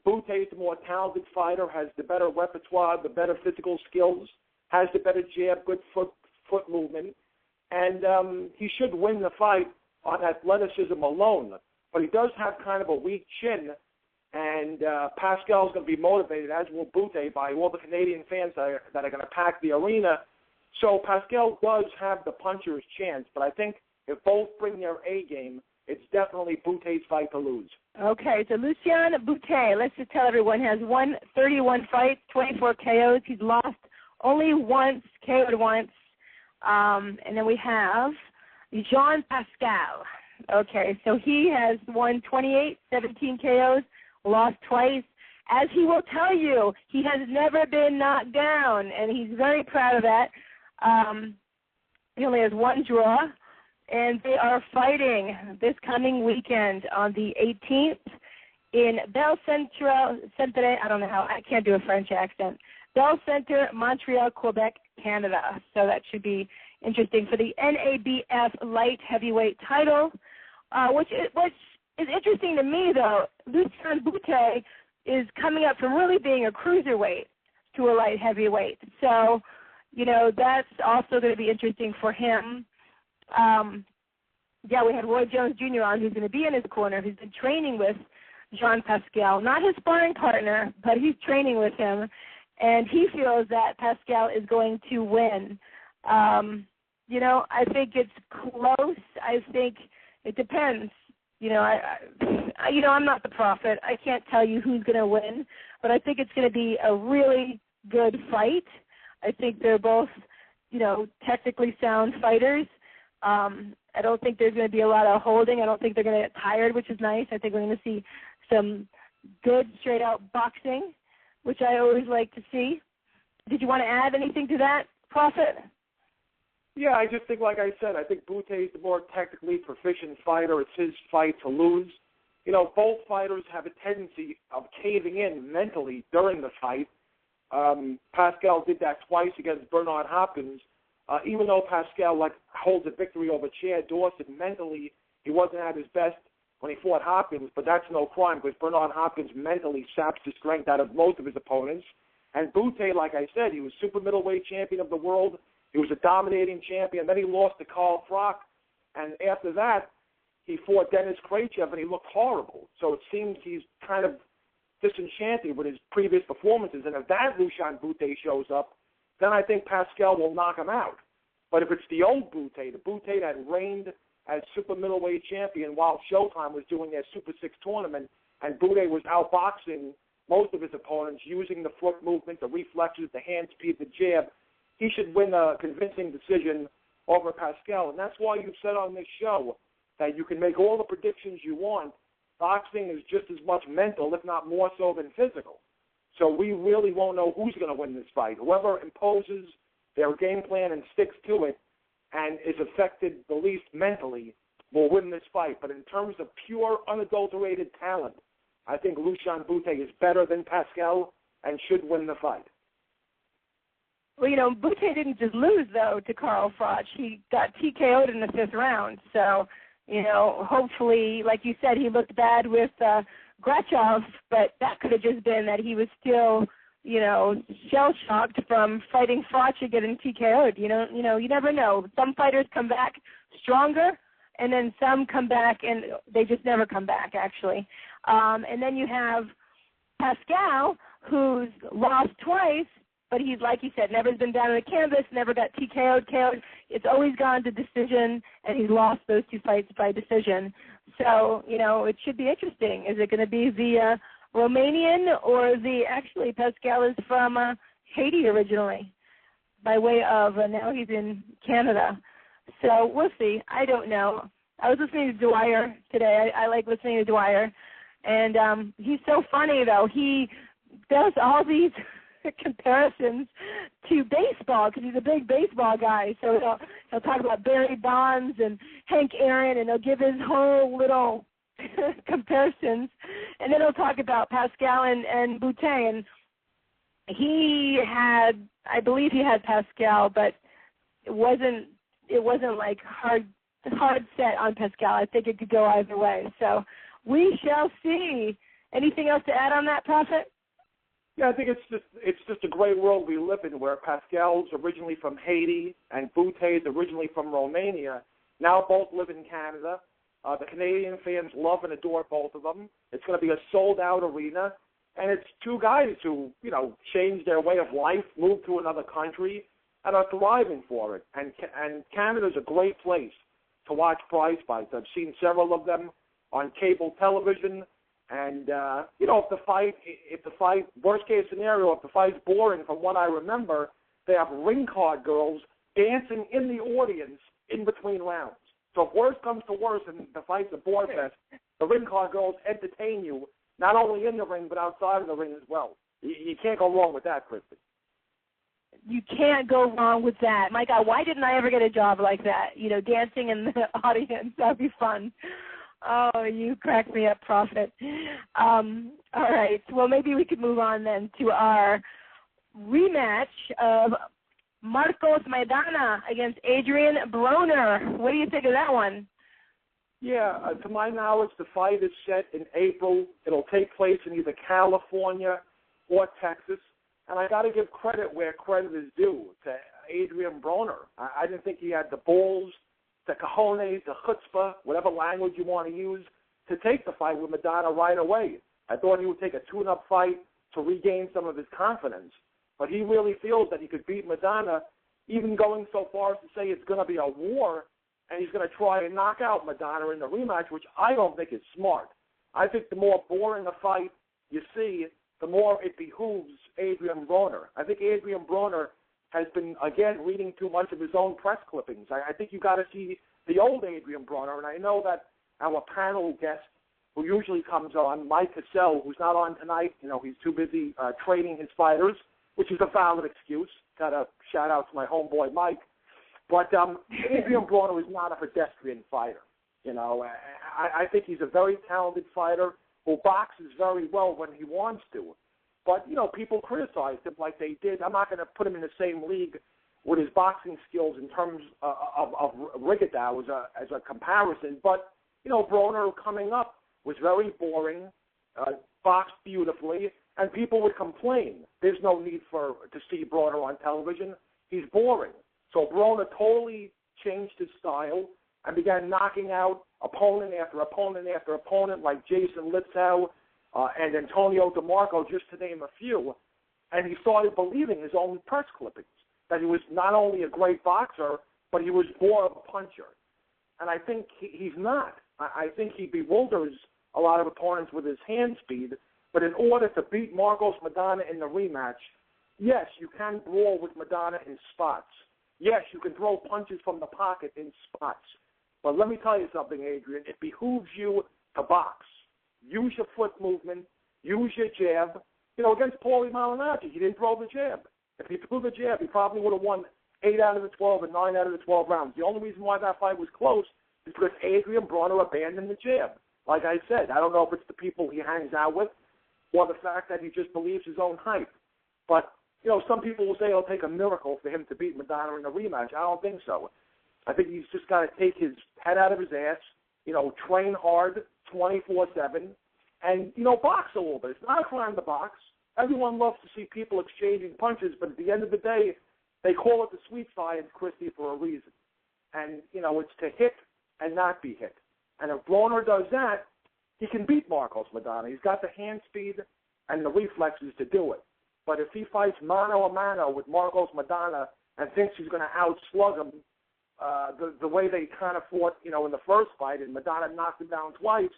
Butte is the more talented fighter, has the better repertoire, the better physical skills, has the better jab, good foot movement, and he should win the fight on athleticism alone. But he does have kind of a weak chin, and Pacquiao is going to be motivated, as will Butte, by all the Canadian fans that are going to pack the arena. So Pacquiao does have the puncher's chance, but I think if both bring their A game, it's definitely Butte's fight to lose. Okay, so Lucien Butte, let's just tell everyone, has won 31 fights, 24 KOs. He's lost only once, KO'd once. And then we have Jean Pascal. Okay, so he has won 28, 17 KOs, lost twice. As he will tell you, he has never been knocked down, and he's very proud of that. He only has one draw. And they are fighting this coming weekend on the 18th in Bell Centre. I don't know how, I can't do a French accent. Bell Centre, Montreal, Quebec, Canada. So that should be interesting for the NABF light heavyweight title, which is interesting to me, though. Lucien Butte is coming up from really being a cruiserweight to a light heavyweight. So, that's also going to be interesting for him. We had Roy Jones Jr. on, who's going to be in his corner, who's been training with Jean Pascal, not his sparring partner, but he's training with him, and he feels that Pascal is going to win. I think it's close. I think it depends. I'm not the prophet. I can't tell you who's going to win, but I think it's going to be a really good fight. I think they're both, technically sound fighters. I don't think there's going to be a lot of holding. I don't think they're going to get tired, which is nice. I think we're going to see some good, straight-out boxing, which I always like to see. Did you want to add anything to that, Prophet? Yeah, I just think, like I said, I think Bute is the more technically proficient fighter. It's his fight to lose. Both fighters have a tendency of caving in mentally during the fight. Pacquiao did that twice against Bernard Hopkins. Even though Pacquiao holds a victory over Chad Dawson, mentally he wasn't at his best when he fought Hopkins, but that's no crime because Bernard Hopkins mentally saps the strength out of most of his opponents. And Bute, like I said, he was super middleweight champion of the world. He was a dominating champion. Then he lost to Carl Froch, and after that, he fought Dennis Krejciev, and he looked horrible. So it seems he's kind of disenchanted with his previous performances. And if that Lushan Bute shows up, then I think Pacquiao will knock him out. But if it's the old Bute, the Bute that reigned as super middleweight champion while Showtime was doing their Super 6 tournament, and Bute was outboxing most of his opponents using the foot movement, the reflexes, the hand speed, the jab, he should win a convincing decision over Pacquiao. And that's why you've said on this show that you can make all the predictions you want. Boxing is just as much mental, if not more so, than physical. So we really won't know who's going to win this fight. Whoever imposes their game plan and sticks to it and is affected the least mentally will win this fight. But in terms of pure, unadulterated talent, I think Lushan Bute is better than Pacquiao and should win the fight. Well, Bute didn't just lose, though, to Carl Froch. He got TKO'd in the 5th round. So, hopefully, like you said, he looked bad with Grachov, but that could have just been that he was still, shell-shocked from fighting Froch and getting TKO'd. You never know. Some fighters come back stronger, and then some come back and they just never come back, actually. And then you have Pacquiao, who's lost twice, but he's, like you said, never been down on the canvas, never got TKO'd. It's always gone to decision, and he's lost those 2 fights by decision. So, it should be interesting. Is it going to be the Romanian or actually, Pacquiao is from Haiti originally, by way of, now he's in Canada. So we'll see. I don't know. I was listening to Dwyer today. I like listening to Dwyer. And he's so funny, though. He does all these comparisons to baseball because he's a big baseball guy. So he'll talk about Barry Bonds and Hank Aaron, and he'll give his whole little comparisons. And then he'll talk about Pacquiao and Bute. And I believe he had Pacquiao, but it wasn't like hard set on Pacquiao. I think it could go either way. So we shall see. Anything else to add on that, Prophet? Yeah, I think it's just a great world we live in where Pacquiao's originally from Haiti and Bute is originally from Romania. Now both live in Canada. The Canadian fans love and adore both of them. It's going to be a sold-out arena. And it's 2 guys who, changed their way of life, moved to another country, and are thriving for it. And Canada's a great place to watch prize fights. I've seen several of them on cable television. And, if the fight, worst case scenario, if the fight's boring, from what I remember, they have ring card girls dancing in the audience in between rounds. So if worse comes to worse and the fight's a bore fest, the ring card girls entertain you, not only in the ring, but outside of the ring as well. You can't go wrong with that, Kristen. You can't go wrong with that. My God, why didn't I ever get a job like that? Dancing in the audience. That would be fun. Oh, you cracked me up, Prophet. All right. Well, maybe we could move on then to our rematch of Marcos Maidana against Adrian Broner. What do you think of that one? Yeah, to my knowledge, the fight is set in April. It'll take place in either California or Texas. And I got to give credit where credit is due to Adrian Broner. I didn't think he had the balls, the cojones, the chutzpah, whatever language you want to use, to take the fight with Maidana right away. I thought he would take a tune-up fight to regain some of his confidence. But he really feels that he could beat Maidana, even going so far as to say it's going to be a war, and he's going to try and knock out Maidana in the rematch, which I don't think is smart. I think the more boring a fight you see, the more it behooves Adrian Broner. I think Adrian Broner has been, again, reading too much of his own press clippings. I think you got to see the old Adrian Broner, and I know that our panel guest, who usually comes on, Mike Cassell, who's not on tonight, he's too busy training his fighters, which is a valid excuse. Got to shout out to my homeboy Mike. But Adrian Broner is not a pedestrian fighter. I think he's a very talented fighter who boxes very well when he wants to. But, people criticized him like they did. I'm not going to put him in the same league with his boxing skills in terms of Rigondeaux as a comparison. But, Broner coming up was very boring, boxed beautifully, and people would complain. There's no need to see Broner on television. He's boring. So Broner totally changed his style and began knocking out opponent after opponent after opponent like Jason Liptow and Antonio DeMarco, just to name a few. And he started believing his own press clippings, that he was not only a great boxer, but he was more of a puncher. And I think he's not. I think he bewilders a lot of opponents with his hand speed, but in order to beat Marcos Maidana in the rematch, yes, you can brawl with Maidana in spots. Yes, you can throw punches from the pocket in spots. But let me tell you something, Adrian. It behooves you to box. Use your foot movement. Use your jab. Against Paulie Malignaggi, he didn't throw the jab. If he threw the jab, he probably would have won 8 out of the 12 and 9 out of the 12 rounds. The only reason why that fight was close is because Adrian Broner abandoned the jab. Like I said, I don't know if it's the people he hangs out with or the fact that he just believes his own hype. But, some people will say it'll take a miracle for him to beat Maidana in a rematch. I don't think so. I think he's just got to take his head out of his ass, train hard 24/7, and, box a little bit. It's not a crime to box. Everyone loves to see people exchanging punches, but at the end of the day, they call it the sweet science, Christy, for a reason. And, it's to hit and not be hit. And if Broner does that, he can beat Marcos Maidana. He's got the hand speed and the reflexes to do it. But if he fights mano a mano with Marcos Maidana and thinks he's going to outslug him the way they kind of fought, in the first fight, and Maidana knocked him down twice,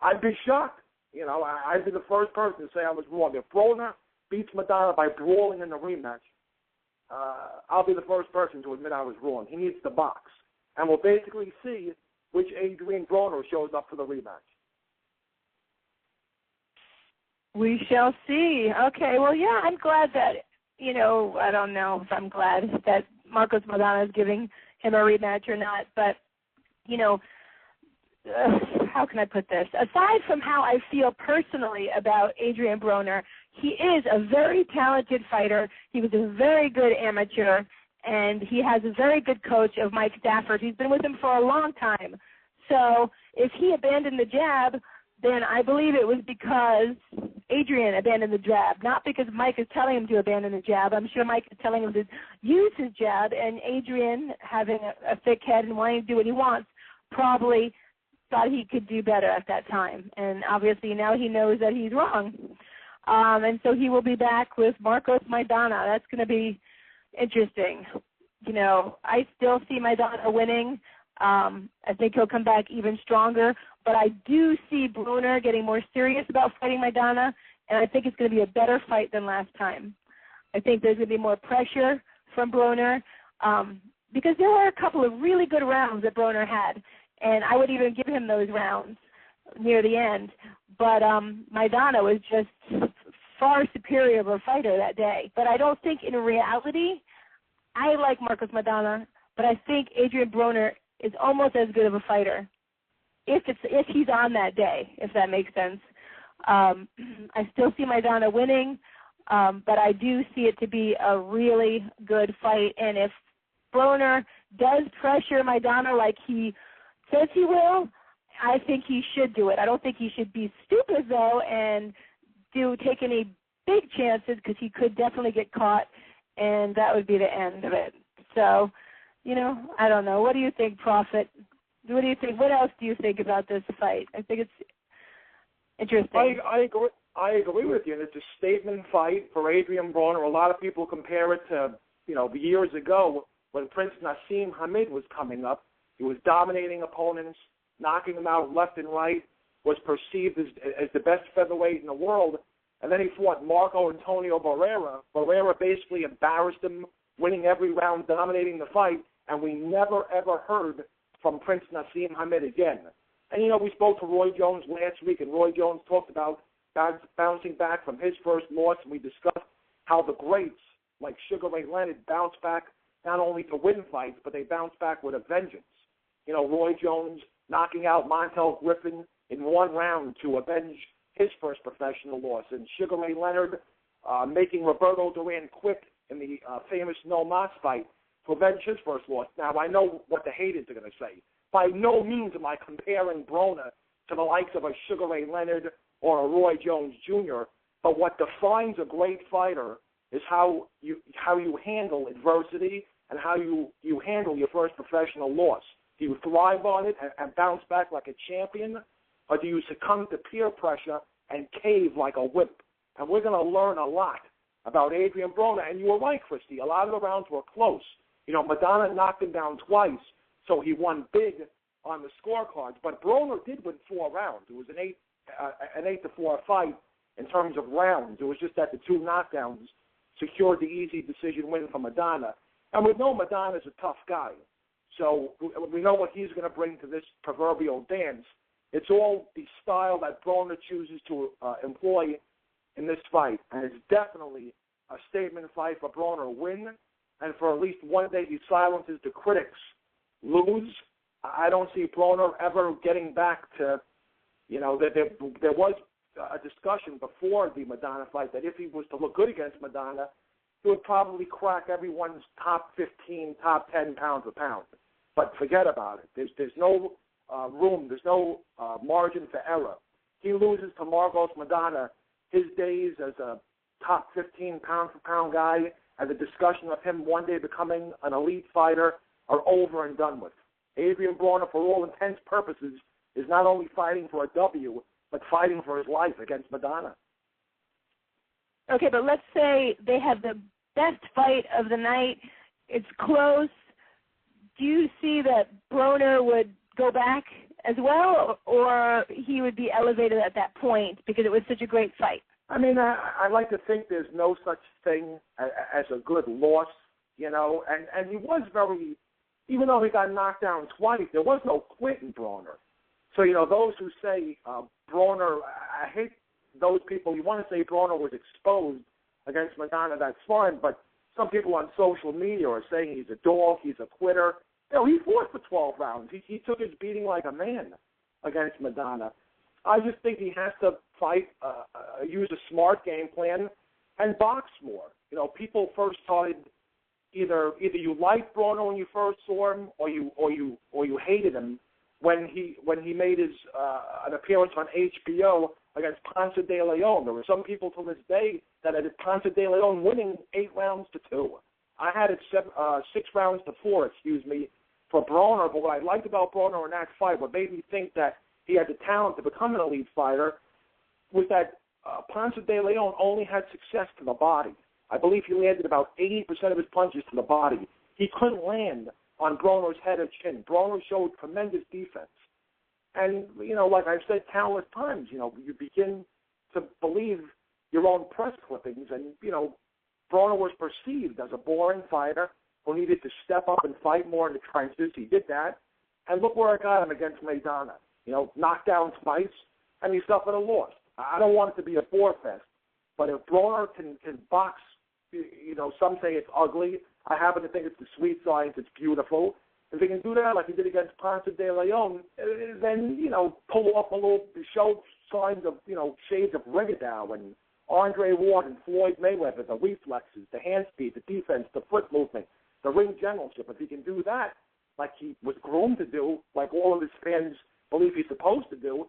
I'd be shocked. I'd be the first person to say I was wrong. If Broner beats Maidana by brawling in the rematch, I'll be the first person to admit I was wrong. He needs to box. And we'll basically see which Adrian Broner shows up for the rematch. We shall see. Okay, well, yeah, I'm glad that, I don't know if I'm glad that Marcos Maidana is giving him a rematch or not, but, how can I put this? Aside from how I feel personally about Adrian Broner, he is a very talented fighter. He was a very good amateur, and he has a very good coach of Mike Stafford. He's been with him for a long time. So if he abandoned the jab, then I believe it was because Adrian abandoned the jab, not because Mike is telling him to abandon the jab. I'm sure Mike is telling him to use his jab, and Adrian, having a thick head and wanting to do what he wants, probably thought he could do better at that time. And obviously now he knows that he's wrong. And so he will be back with Marcos Maidana. That's going to be interesting. I still see Maidana winning. I think he'll come back even stronger. But I do see Broner getting more serious about fighting Maidana, and I think it's going to be a better fight than last time. I think there's going to be more pressure from Broner because there were a couple of really good rounds that Broner had, and I would even give him those rounds near the end. But Maidana was just far superior of a fighter that day. But I don't think in reality, I like Marcos Maidana, but I think Adrian Broner is almost as good of a fighter if he's on that day, if that makes sense. I still see Maidana winning, but I do see it to be a really good fight. And if Broner does pressure Maidana like he says he will, I think he should do it. I don't think he should be stupid, though, and take any big chances because he could definitely get caught, and that would be the end of it. So, I don't know. What do you think, Prophet? What do you think? What else do you think about this fight? I think it's interesting. I agree with you. And it's a statement fight for Adrian Broner. A lot of people compare it to, years ago when Prince Nassim Hamid was coming up. He was dominating opponents, knocking them out left and right, was perceived as the best featherweight in the world. And then he fought Marco Antonio Barrera. Barrera basically embarrassed him winning every round, dominating the fight, and we never, ever heard from Prince Naseem Hamed again. And, we spoke to Roy Jones last week, and Roy Jones talked about bouncing back from his first loss, and we discussed how the greats like Sugar Ray Leonard bounce back not only to win fights, but they bounce back with a vengeance. Roy Jones knocking out Montel Griffin in one round to avenge his first professional loss, and Sugar Ray Leonard making Roberto Duran quit in the famous No Mas fight to avenge his first loss. Now, I know what the haters are going to say. By no means am I comparing Broner to the likes of a Sugar Ray Leonard or a Roy Jones Jr., but what defines a great fighter is how you handle adversity and how you handle your first professional loss. Do you thrive on it and bounce back like a champion, or do you succumb to peer pressure and cave like a wimp? And we're going to learn a lot about Adrian Broner. And you were right, Christy. A lot of the rounds were close. Madonna knocked him down twice, so he won big on the scorecards. But Broner did win 4 rounds. It was an 8-4 fight in terms of rounds. It was just that the 2 knockdowns secured the easy decision win for Madonna. And we know Madonna's a tough guy. So we know what he's going to bring to this proverbial dance. It's all the style that Broner chooses to employ in this fight. And it's definitely a statement fight for Broner to win. And for at least one day he silences the critics. Lose, I don't see Broner ever getting back to, there was a discussion before the Madonna fight that if he was to look good against Madonna, he would probably crack everyone's top 15, top 10 pound for pound. But forget about it. There's no room. There's no margin for error. He loses to Marcos Madonna. His days as a top 15 pound for pound guy and the discussion of him one day becoming an elite fighter are over and done with. Adrian Broner, for all intents and purposes, is not only fighting for a W, but fighting for his life against Madonna. Okay, but let's say they have the best fight of the night. It's close. Do you see that Broner would go back as well, or he would be elevated at that point because it was such a great fight? I mean, I like to think there's no such thing as a good loss, and he was very, even though he got knocked down twice, there was no quit in Broner. So, those who say Broner, I hate those people. You want to say Broner was exposed against Madonna, that's fine, but some people on social media are saying he's a dog, he's a quitter. He fought for 12 rounds. He took his beating like a man against Madonna. I just think he has to fight, use a smart game plan, and box more. People first started either you liked Broner when you first saw him, or you hated him when he made his an appearance on HBO against Ponce de Leon. There were some people to this day that had Ponce de Leon winning 8-2. I had it 6-4, for Broner. But what I liked about Broner in that fight, what made me think that he had the talent to become an elite fighter, was that Ponce de Leon only had success to the body. I believe he landed about 80% of his punches to the body. He couldn't land on Broner's head or chin. Broner showed tremendous defense. And, like I've said countless times, you begin to believe your own press clippings. And, Broner was perceived as a boring fighter who needed to step up and fight more in the trenches. He did that. And look where I got him against Madonna. Knocked down twice, and he suffered a loss. I don't want it to be a bore fest. But if Broner can box, some say it's ugly. I happen to think it's the sweet science. It's beautiful. If he can do that like he did against Ponce de Leon, then, pull off a little, show signs of, shades of Rigondeaux and Andre Ward and Floyd Mayweather, the reflexes, the hand speed, the defense, the foot movement, the ring generalship. If he can do that like he was groomed to do, like all of his fans believe he's supposed to do,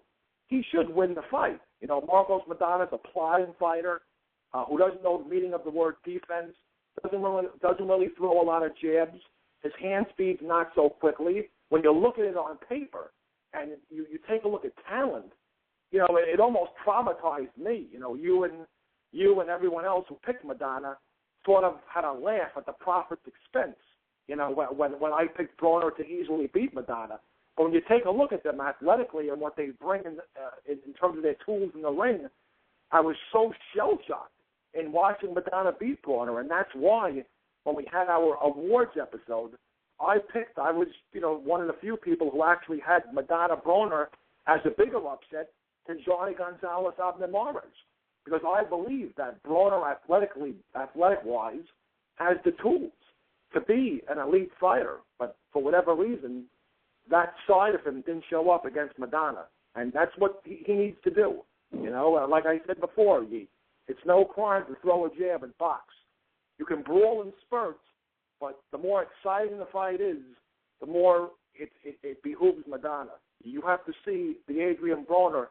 he should win the fight. Marcos Madonna's a plodding fighter who doesn't know the meaning of the word defense, doesn't really throw a lot of jabs. His hand speed's not so quickly. When you look at it on paper and you take a look at talent, it almost traumatized me. You and everyone else who picked Madonna sort of had a laugh at the Prophet's expense, when I picked Broner to easily beat Madonna. But when you take a look at them athletically and what they bring in terms of their tools in the ring, I was so shell-shocked in watching Madonna beat Broner, and that's why when we had our awards episode, I was, one of the few people who actually had Madonna Broner as a bigger upset than Johnny Gonzalez Abner Mares, because I believe that Broner, athletic-wise, has the tools to be an elite fighter, but for whatever reason, that side of him didn't show up against Madonna, and that's what he needs to do. Like I said before, it's no crime to throw a jab and box. You can brawl in spurts, but the more exciting the fight is, the more it behooves Madonna. You have to see the Adrian Broner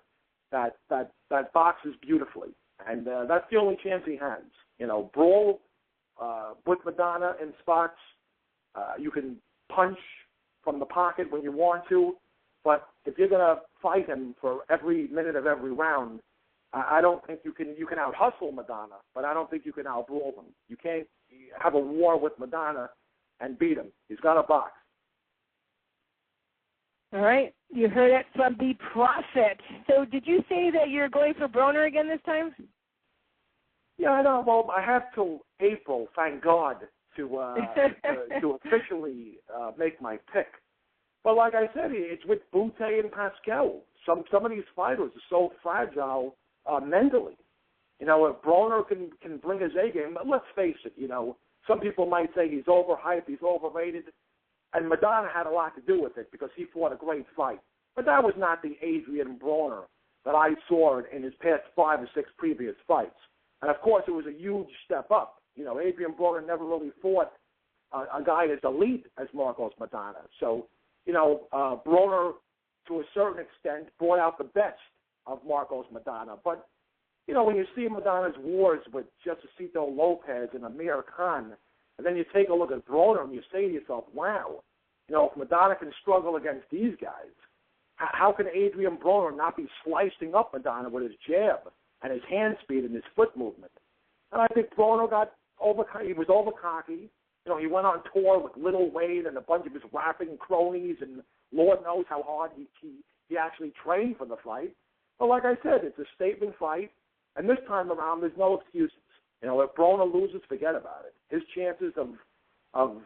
that boxes beautifully, and that's the only chance he has. Brawl with Madonna in spots. You can punch from the pocket when you want to, but if you're going to fight him for every minute of every round, I don't think you can out-hustle Madonna, but I don't think you can out-brawl him. You can't have a war with Madonna and beat him. He's got a box. All right. You heard it from the Prophet. So did you say that you're going for Broner again this time? Yeah, I know. Well, I have till April, thank God, to officially make my pick. But like I said, it's with Butte and Pacquiao. Some of these fighters are so fragile mentally. If Broner can bring his A game, but let's face it, some people might say he's overhyped, he's overrated, and Madonna had a lot to do with it because he fought a great fight. But that was not the Adrian Broner that I saw in his past 5 or 6 previous fights. And, of course, it was a huge step up. Adrian Broner never really fought a guy as elite as Marcos Madonna. So, Broner, to a certain extent, brought out the best of Marcos Madonna. But, when you see Madonna's wars with Josecito Lopez and Amir Khan, and then you take a look at Broner and you say to yourself, wow, if Madonna can struggle against these guys, how can Adrian Broner not be slicing up Madonna with his jab and his hand speed and his foot movement? And I think Broner he was over cocky. He went on tour with Little Wade and a bunch of his rapping cronies, and Lord knows how hard he actually trained for the fight. But like I said, it's a statement fight, and this time around, there's no excuses. If Broner loses, forget about it. His chances of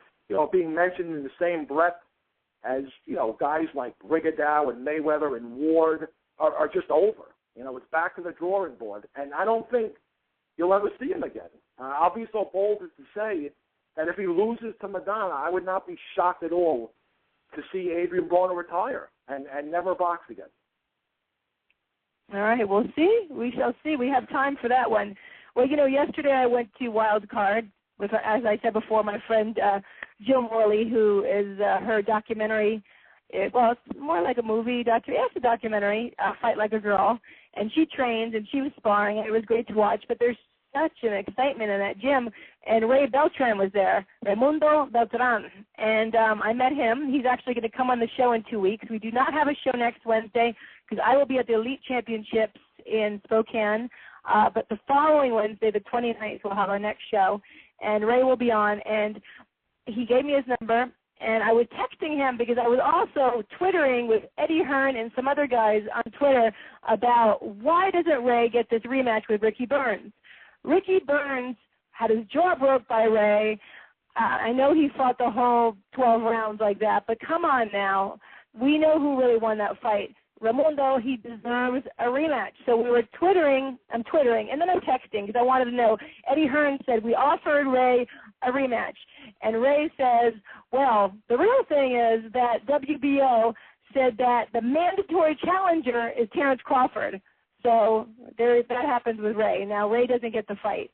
being mentioned in the same breath as, guys like Rigondeaux and Mayweather and Ward are just over. It's back to the drawing board, and I don't think you'll ever see him again. I'll be so bold as to say that if he loses to Madonna, I would not be shocked at all to see Adrian Broner retire and never box again. All right, we'll see. We shall see. We have time for that one. Well, yesterday I went to Wild Card with, as I said before, my friend Jill Morley, who is her documentary. It's more like a movie documentary. It's a documentary, Fight Like a Girl, and she trains and she was sparring, and it was great to watch. But there's such an excitement in that gym, and Ray Beltran was there, Raimundo Beltran, and I met him. He's actually going to come on the show in 2 weeks. We do not have a show next Wednesday because I will be at the Elite Championships in Spokane, but the following Wednesday, the 29th, we'll have our next show, and Ray will be on, and he gave me his number, and I was texting him because I was also Twittering with Eddie Hearn and some other guys on Twitter about why doesn't Ray get this rematch with Ricky Burns. Ricky Burns had his jaw broke by Ray. I know he fought the whole 12 rounds like that, but come on now. We know who really won that fight. Raimundo, he deserves a rematch. So we were Twittering, I'm Twittering, and then I'm texting because I wanted to know. Eddie Hearn said, we offered Ray a rematch. And Ray says, well, the real thing is that WBO said that the mandatory challenger is Terrence Crawford. So that happens with Ray. Now, Ray doesn't get the fight.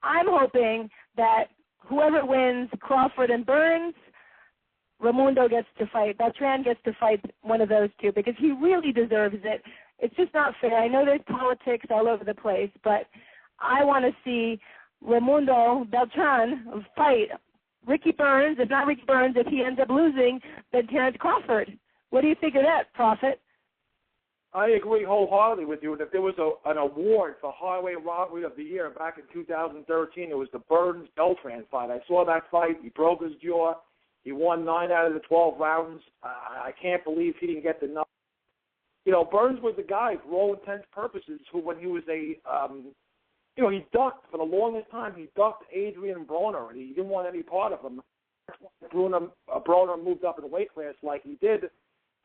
I'm hoping that whoever wins, Crawford and Burns, Raimundo gets to fight. Beltran gets to fight one of those two because he really deserves it. It's just not fair. I know there's politics all over the place, but I want to see Raimundo Beltran fight Ricky Burns. If not Ricky Burns, if he ends up losing, then Terrence Crawford. What do you think of that, Prophet? I agree wholeheartedly with you. And if there was an award for Highway Robbery of the Year back in 2013, it was the Burns-Beltran fight. I saw that fight. He broke his jaw. He won 9 out of the 12 rounds. I can't believe he didn't get the number. Burns was the guy, for all intents and purposes, who when he was a he ducked for the longest time. He ducked Adrian Broner, and he didn't want any part of him. Broner moved up in the weight class like he did,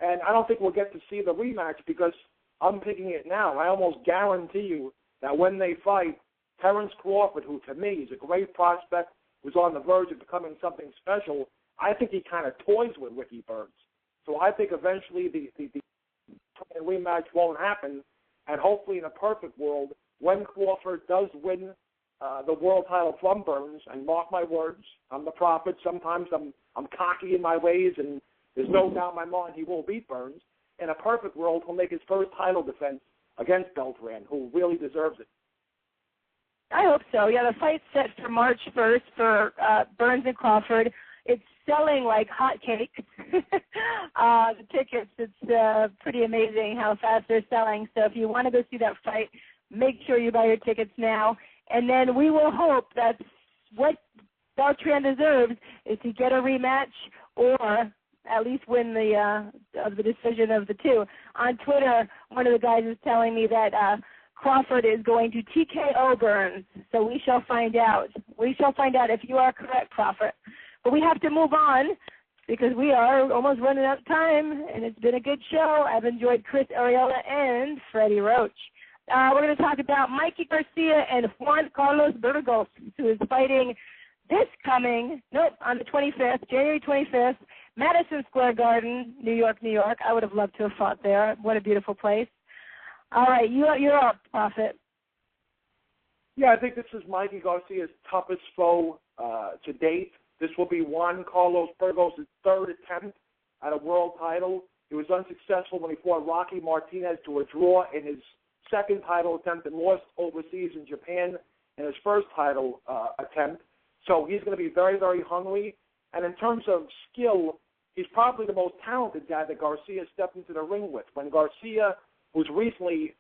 and I don't think we'll get to see the rematch because I'm picking it now. I almost guarantee you that when they fight, Terrence Crawford, who to me is a great prospect, who's on the verge of becoming something special, I think he kind of toys with Ricky Burns. So I think eventually the rematch won't happen, and hopefully in a perfect world, when Crawford does win the world title from Burns, and mark my words, I'm the prophet. Sometimes I'm cocky in my ways, and there's no doubt in my mind he will beat Burns. In a perfect world, he'll make his first title defense against Beltran, who really deserves it. I hope so. Yeah, the fight's set for March 1st for Burns and Crawford. It's selling like hotcakes. The tickets, it's pretty amazing how fast they're selling. So if you want to go see that fight, make sure you buy your tickets now. And then we will hope that what Beltran deserves is to get a rematch or at least win the decision of the two. On Twitter, one of the guys is telling me that Crawford is going to TKO Burns. So we shall find out. We shall find out if you are correct, Crawford. But we have to move on because we are almost running out of time, and it's been a good show. I've enjoyed Chris Arreola and Freddie Roach. We're going to talk about Mikey Garcia and Juan Carlos Burgos, who is fighting on the 25th, January 25th, Madison Square Garden, New York, New York. I would have loved to have fought there. What a beautiful place. All right, you're up, Prophet. Yeah, I think this is Mikey Garcia's toughest foe to date. This will be Juan Carlos Burgos' third attempt at a world title. He was unsuccessful when he fought Rocky Martinez to a draw in his second title attempt and lost overseas in Japan in his first title attempt. So he's going to be very, very hungry. And in terms of skill, he's probably the most talented guy that Garcia stepped into the ring with. When Garcia, who's recently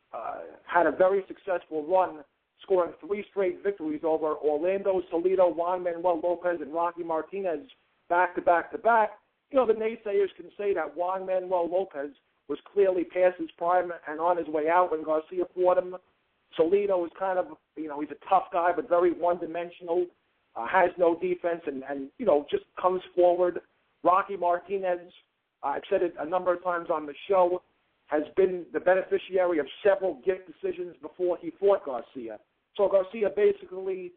had a very successful run, scoring 3 straight victories over Orlando Salido, Juan Manuel Lopez, and Rocky Martinez back to back to back, the naysayers can say that Juan Manuel Lopez was clearly past his prime and on his way out when Garcia fought him. Salido is kind of, he's a tough guy but very one-dimensional, has no defense and just comes forward. Rocky Martinez, I've said it a number of times on the show, has been the beneficiary of several gift decisions before he fought Garcia. So Garcia basically,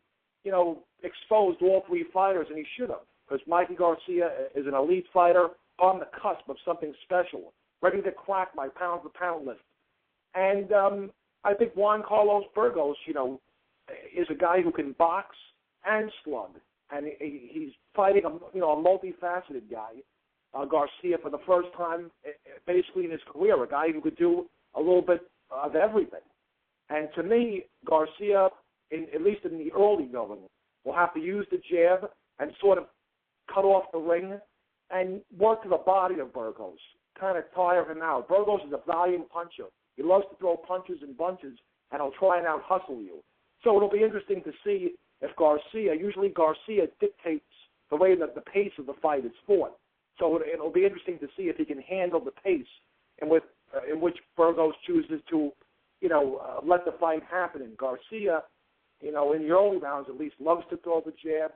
exposed all 3 fighters, and he should have, because Mikey Garcia is an elite fighter on the cusp of something special, ready to crack my pound-for-pound list. And I think Juan Carlos Burgos, is a guy who can box and slug, and he's fighting a multifaceted guy. Garcia, for the first time, basically in his career, a guy who could do a little bit of everything. And to me, Garcia, at least in the early going, will have to use the jab and sort of cut off the ring and work to the body of Burgos, kind of tire him out. Burgos is a volume puncher. He loves to throw punches in bunches, and he'll try and out-hustle you. So it'll be interesting to see if usually Garcia dictates the way that the pace of the fight is fought. So it'll be interesting to see if he can handle the pace in which Burgos chooses to, let the fight happen. And Garcia, in the early rounds at least, loves to throw the jab,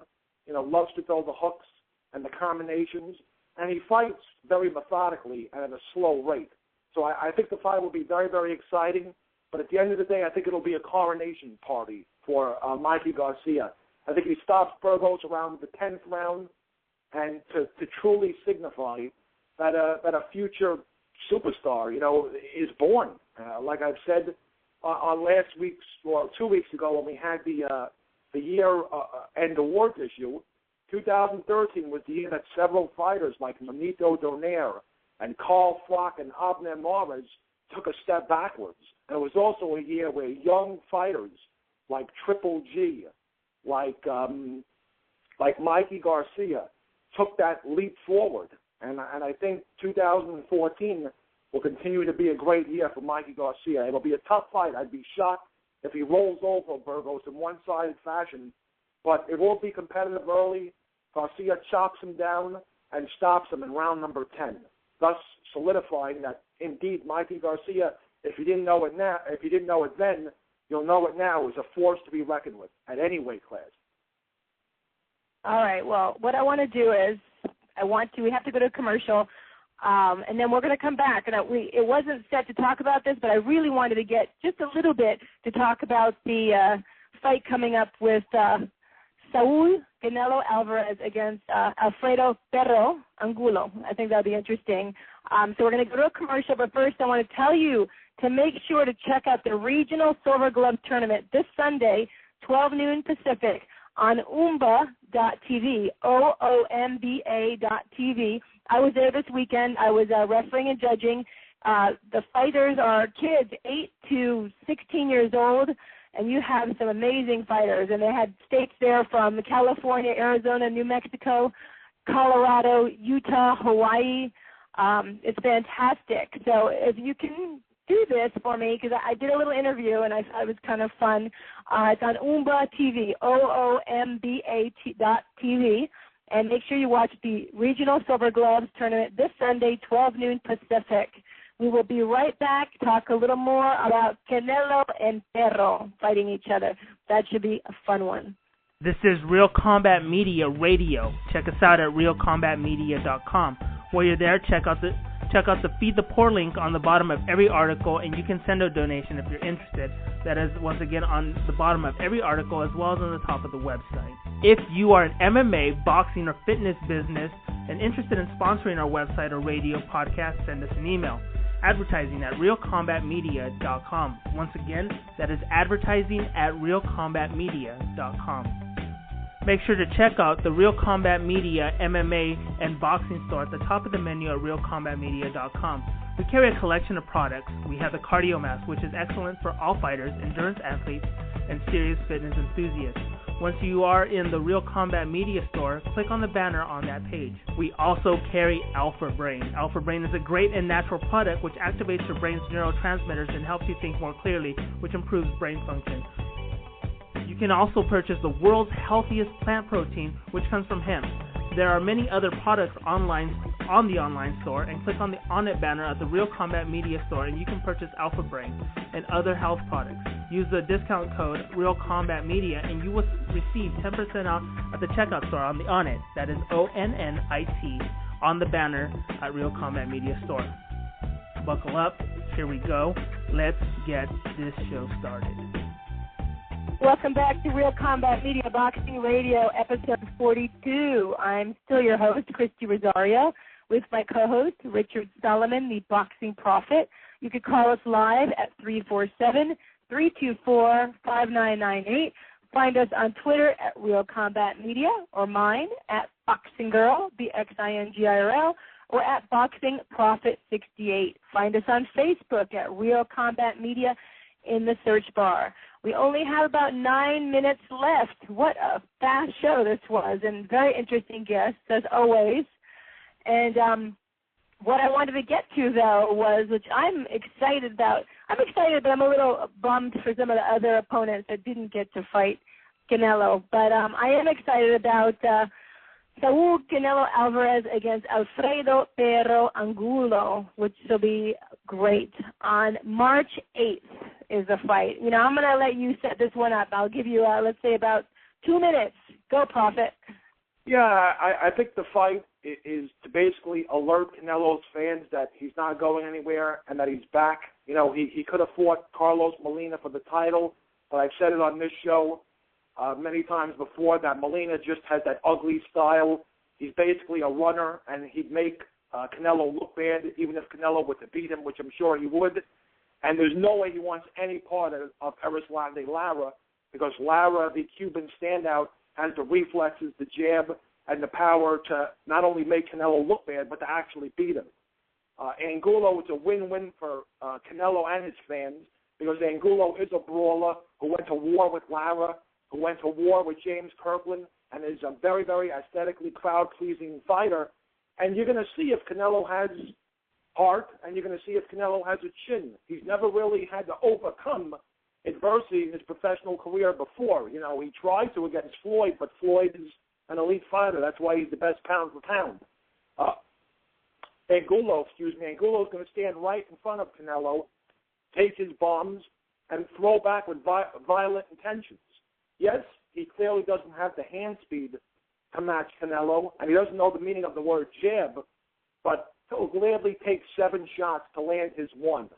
loves to throw the hooks and the combinations, and he fights very methodically and at a slow rate. So I think the fight will be very, very exciting. But at the end of the day, I think it'll be a coronation party for Mikey Garcia. I think he stops Burgos around the 10th round, and to truly signify that a future superstar, is born. Like I've said on last week's, or 2 weeks ago when we had the year-end awards issue, 2013 was the year that several fighters like Manito Donaire and Carl Flock and Abner Mares took a step backwards. And it was also a year where young fighters like Triple G, like Mikey Garcia, took that leap forward. And I think 2014 will continue to be a great year for Mikey Garcia. It'll be a tough fight. I'd be shocked if he rolls over Burgos in one-sided fashion. But it will be competitive early. Garcia chops him down and stops him in round number 10, thus solidifying that, indeed, Mikey Garcia, if you didn't know it then, you'll know it now, is a force to be reckoned with at any weight class. All right. Well, what I want to do is we have to go to a commercial, and then we're going to come back. And it wasn't set to talk about this, but I really wanted to get just a little bit to talk about the fight coming up with Saul Canelo Alvarez against Alfredo Perro Angulo. I think that'll be interesting. So we're going to go to a commercial, but first I want to tell you to make sure to check out the Regional Silver Glove Tournament this Sunday, 12 noon Pacific, on oomba.tv, OOMBA.tv. I was there this weekend. I was refereeing and judging. The fighters are kids 8 to 16 years old, and you have some amazing fighters. And they had states there from California, Arizona, New Mexico, Colorado, Utah, Hawaii. It's fantastic. So if you can do this for me, because I did a little interview and I thought it was kind of fun. It's on Oomba TV, OOMBA.tv, and make sure you watch the Regional Silver Gloves Tournament this Sunday, 12 noon Pacific. We will be right back, talk a little more about Canelo and Perro fighting each other. That should be a fun one. This is Real Combat Media Radio. Check us out at realcombatmedia.com. While you're there, check out the Feed the Poor link on the bottom of every article, and you can send a donation if you're interested. That is, once again, on the bottom of every article as well as on the top of the website. If you are an MMA, boxing, or fitness business and interested in sponsoring our website or radio podcast, send us an email. Advertising at realcombatmedia.com. Once again, that is advertising at realcombatmedia.com. Make sure to check out the Real Combat Media MMA and boxing store at the top of the menu at realcombatmedia.com. We carry a collection of products. We have the Cardio Mask, which is excellent for all fighters, endurance athletes, and serious fitness enthusiasts. Once you are in the Real Combat Media store, click on the banner on that page. We also carry Alpha Brain. Alpha Brain is a great and natural product which activates your brain's neurotransmitters and helps you think more clearly, which improves brain function. You can also purchase the world's healthiest plant protein, which comes from hemp. There are many other products online on the online store, and click on the On It banner at the Real Combat Media store, and you can purchase Alpha Brain and other health products. Use the discount code Real Combat Media, and you will receive 10% off at the checkout store on the On It. That is ONNIT on the banner at Real Combat Media store. Buckle up. Here we go. Let's get this show started. Welcome back to Real Combat Media Boxing Radio, episode 42. I'm still your host, Christy Rosario, with my co-host, Richard Solomon, the Boxing Prophet. You can call us live at 347-324-5998. Find us on Twitter at Real Combat Media, or mine at Boxing Girl, BXINGIRL, or at Boxing Prophet 68. Find us on Facebook at Real Combat Media in the search bar. We only have about 9 minutes left. What a fast show this was, and very interesting guests, as always. And what I wanted to get to, though, was, which I'm excited about. I'm excited, but I'm a little bummed for some of the other opponents that didn't get to fight Canelo. But I am excited about Saul Canelo Alvarez against Alfredo Perro Angulo, which will be great. On March 8th is the fight. You know, I'm going to let you set this one up. I'll give you, let's say, about 2 minutes. Go, Prophet. Yeah, I think the fight is to basically alert Canelo's fans that he's not going anywhere and that he's back. You know, he could have fought Carlos Molina for the title, but I've said it on this show many times before that Molina just has that ugly style. He's basically a runner, and he'd make Canelo look bad, even if Canelo were to beat him, which I'm sure he would. And there's no way he wants any part of Erislandy Lara, because Lara, the Cuban standout, has the reflexes, the jab, and the power to not only make Canelo look bad, but to actually beat him. Angulo is a win-win for Canelo and his fans, because Angulo is a brawler who went to war with Lara, who went to war with James Kirkland, and is a very, very aesthetically crowd-pleasing fighter. And you're going to see if Canelo has heart, and you're going to see if Canelo has a chin. He's never really had to overcome adversity in his professional career before. You know, he tried to against Floyd, but Floyd is an elite fighter. That's why he's the best pound for pound. Angulo's going to stand right in front of Canelo, take his bombs, and throw back with violent intentions. Yes, he clearly doesn't have the hand speed to match Canelo, and he doesn't know the meaning of the word jab, but he'll gladly take 7 shots to land his one.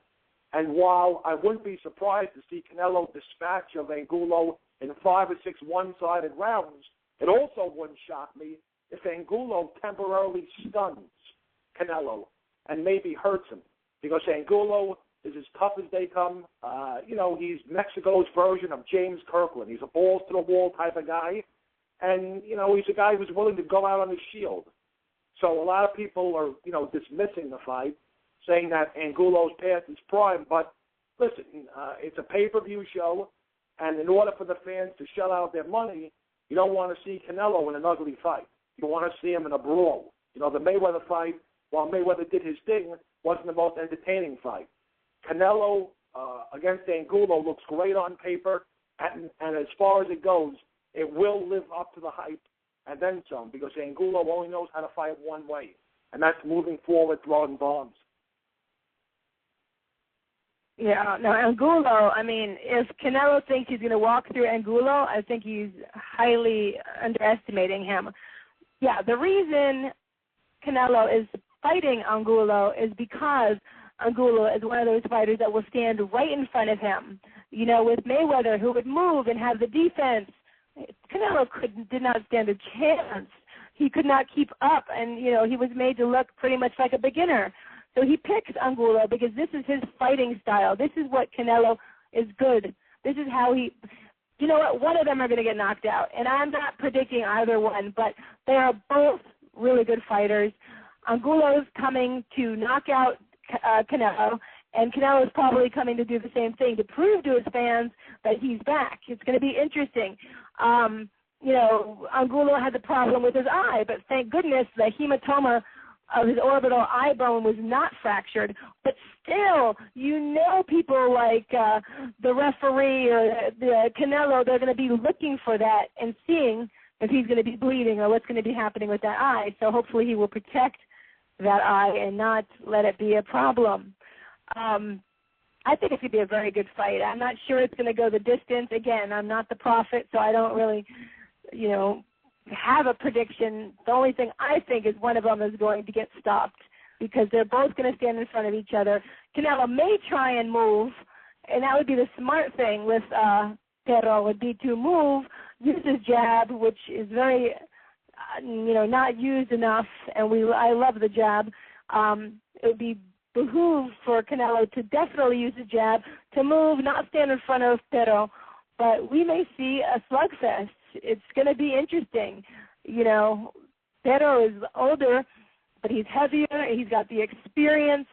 And while I wouldn't be surprised to see Canelo dispatch of Angulo in 5 or 6 one-sided rounds, it also wouldn't shock me if Angulo temporarily stuns Canelo and maybe hurts him, because Angulo is as tough as they come. He's Mexico's version of James Kirkland. He's a balls-to-the-wall type of guy, and, he's a guy who's willing to go out on his shield. So a lot of people are, dismissing the fight, saying that Angulo's past his prime. But listen, it's a pay-per-view show, and in order for the fans to shell out their money, you don't want to see Canelo in an ugly fight. You want to see him in a brawl. The Mayweather fight, while Mayweather did his thing, wasn't the most entertaining fight. Canelo against Angulo looks great on paper, and as far as it goes, it will live up to the hype and then some, because Angulo only knows how to fight one way, and that's moving forward, throwing bombs. Yeah, no, Angulo, if Canelo thinks he's going to walk through Angulo, I think he's highly underestimating him. Yeah, the reason Canelo is fighting Angulo is because Angulo is one of those fighters that will stand right in front of him. With Mayweather, who would move and have the defense, Canelo did not stand a chance. He could not keep up, and, he was made to look pretty much like a beginner. So he picks Angulo because this is his fighting style. This is what Canelo is good. This is how he – you know what? One of them are going to get knocked out, and I'm not predicting either one, but they are both really good fighters. Angulo's coming to knock out Canelo, and Canelo is probably coming to do the same thing to prove to his fans that he's back. It's going to be interesting. Angulo had the problem with his eye, but thank goodness the hematoma of his orbital eye bone was not fractured. But still, people like the referee or the Canelo, they're going to be looking for that and seeing if he's going to be bleeding or what's going to be happening with that eye. So hopefully he will protect that eye and not let it be a problem. I think it could be a very good fight. I'm not sure it's going to go the distance. Again, I'm not the prophet, so I don't really, have a prediction. The only thing I think is one of them is going to get stopped because they're both going to stand in front of each other. Canelo may try and move, and that would be the smart thing with Pero would be to move, use his jab, which is very, not used enough, and I love the jab. It would be behoove for Canelo to definitely use the jab, to move, not stand in front of Pero, but we may see a slugfest. It's going to be interesting. Pero is older, but he's heavier, he's got the experience,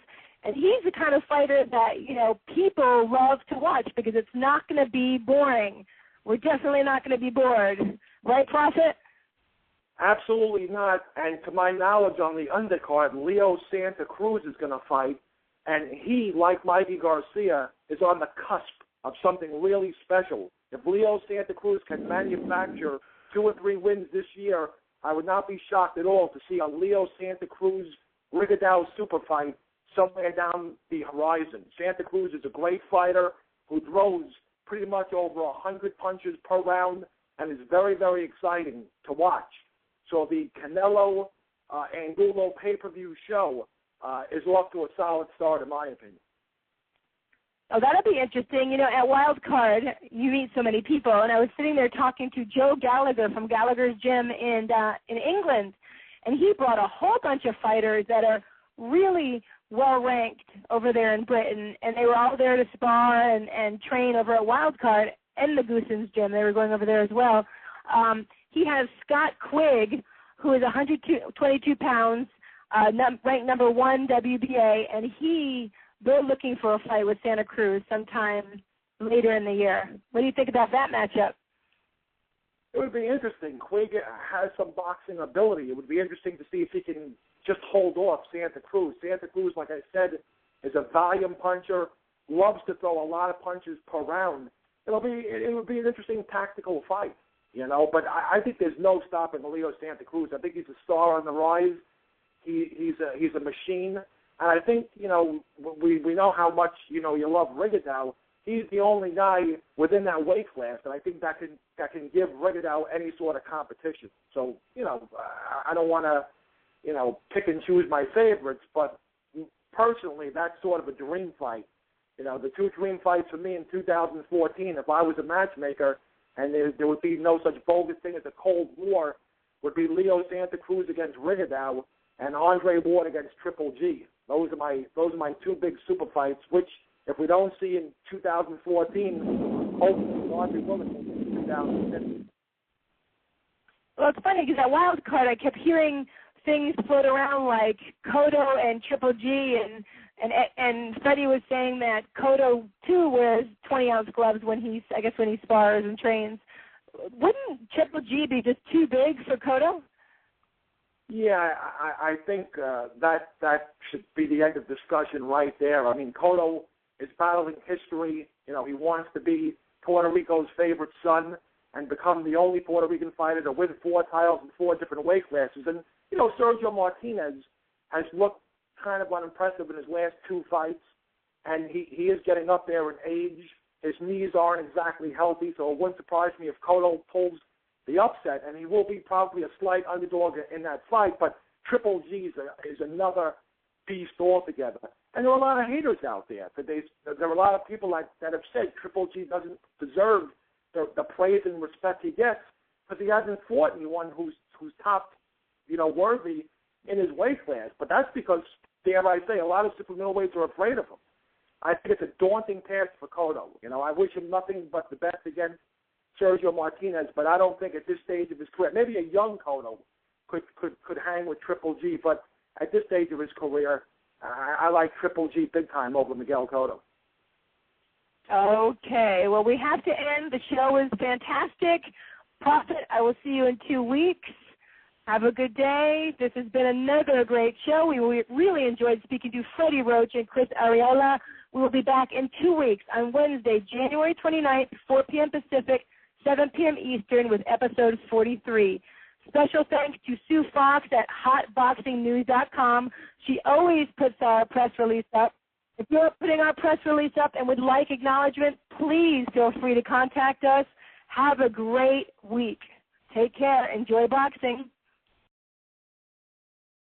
and he's the kind of fighter that, people love to watch because it's not going to be boring. We're definitely not going to be bored. Right, Prophet? Absolutely not. And to my knowledge, on the undercard, Leo Santa Cruz is going to fight, and he, like Mikey Garcia, is on the cusp of something really special. If Leo Santa Cruz can manufacture 2 or 3 wins this year, I would not be shocked at all to see a Leo Santa Cruz Rigondeaux super fight somewhere down the horizon. Santa Cruz is a great fighter who throws pretty much over 100 punches per round and is very, very exciting to watch. So the Canelo Angulo pay-per-view show is off to a solid start, in my opinion. Oh, that'll be interesting. At Wild Card, you meet so many people, and I was sitting there talking to Joe Gallagher from Gallagher's Gym in England, and he brought a whole bunch of fighters that are really well-ranked over there in Britain, and they were all there to spar and train over at Wild Card and the Goosens Gym. They were going over there as well. He has Scott Quigg, who is 122 pounds, ranked number 1 WBA, and they're looking for a fight with Santa Cruz sometime later in the year. What do you think about that matchup? It would be interesting. Quigg has some boxing ability. It would be interesting to see if he can just hold off Santa Cruz. Santa Cruz, like I said, is a volume puncher, loves to throw a lot of punches per round. It would be an interesting tactical fight, But I think there's no stopping Leo Santa Cruz. I think he's a star on the rise. He's a machine. And I think, we know how much, you love Rigondeaux. he's the only guy within that weight class, and I think that can give Rigondeaux any sort of competition. So, I don't want to, pick and choose my favorites, but personally, that's sort of a dream fight. The two dream fights for me in 2014, if I was a matchmaker and there would be no such bogus thing as a Cold War, would be Leo Santa Cruz against Rigondeaux and Andre Ward against Triple G. Those are my two big super fights, which, if we don't see in 2014, hopefully Andre will in 2015. Well, it's funny because that wild card, I kept hearing things float around like Cotto and Triple G, and Freddie was saying that Cotto too wears 20-ounce gloves when he spars and trains. Wouldn't Triple G be just too big for Cotto? Yeah, I think that should be the end of discussion right there. I mean, Cotto is battling history. He wants to be Puerto Rico's favorite son and become the only Puerto Rican fighter to win 4 titles in 4 different weight classes. And, Sergio Martinez has looked kind of unimpressive in his last 2 fights, and he is getting up there in age. His knees aren't exactly healthy, so it wouldn't surprise me if Cotto pulls the upset, and he will be probably a slight underdog in that fight, but Triple G is another beast altogether. And there are a lot of haters out there. There are a lot of people that have said Triple G doesn't deserve the praise and respect he gets because he hasn't fought anyone who's top, worthy in his weight class. But that's because, dare I say, a lot of super middleweights are afraid of him. I think it's a daunting task for Cotto. I wish him nothing but the best against Sergio Martinez, but I don't think at this stage of his career, maybe a young Cotto could hang with Triple G, but at this stage of his career, I like Triple G big time over Miguel Cotto. Okay, well, we have to end. The show is fantastic. Prophet, I will see you in 2 weeks. Have a good day. This has been another great show. We really enjoyed speaking to Freddie Roach and Chris Arreola. We will be back in 2 weeks on Wednesday, January 29th, 4 p.m. Pacific, 7 p.m. Eastern with episode 43. Special thanks to Sue Fox at hotboxingnews.com. She always puts our press release up. If you're putting our press release up and would like acknowledgement, please feel free to contact us. Have a great week. Take care. Enjoy boxing.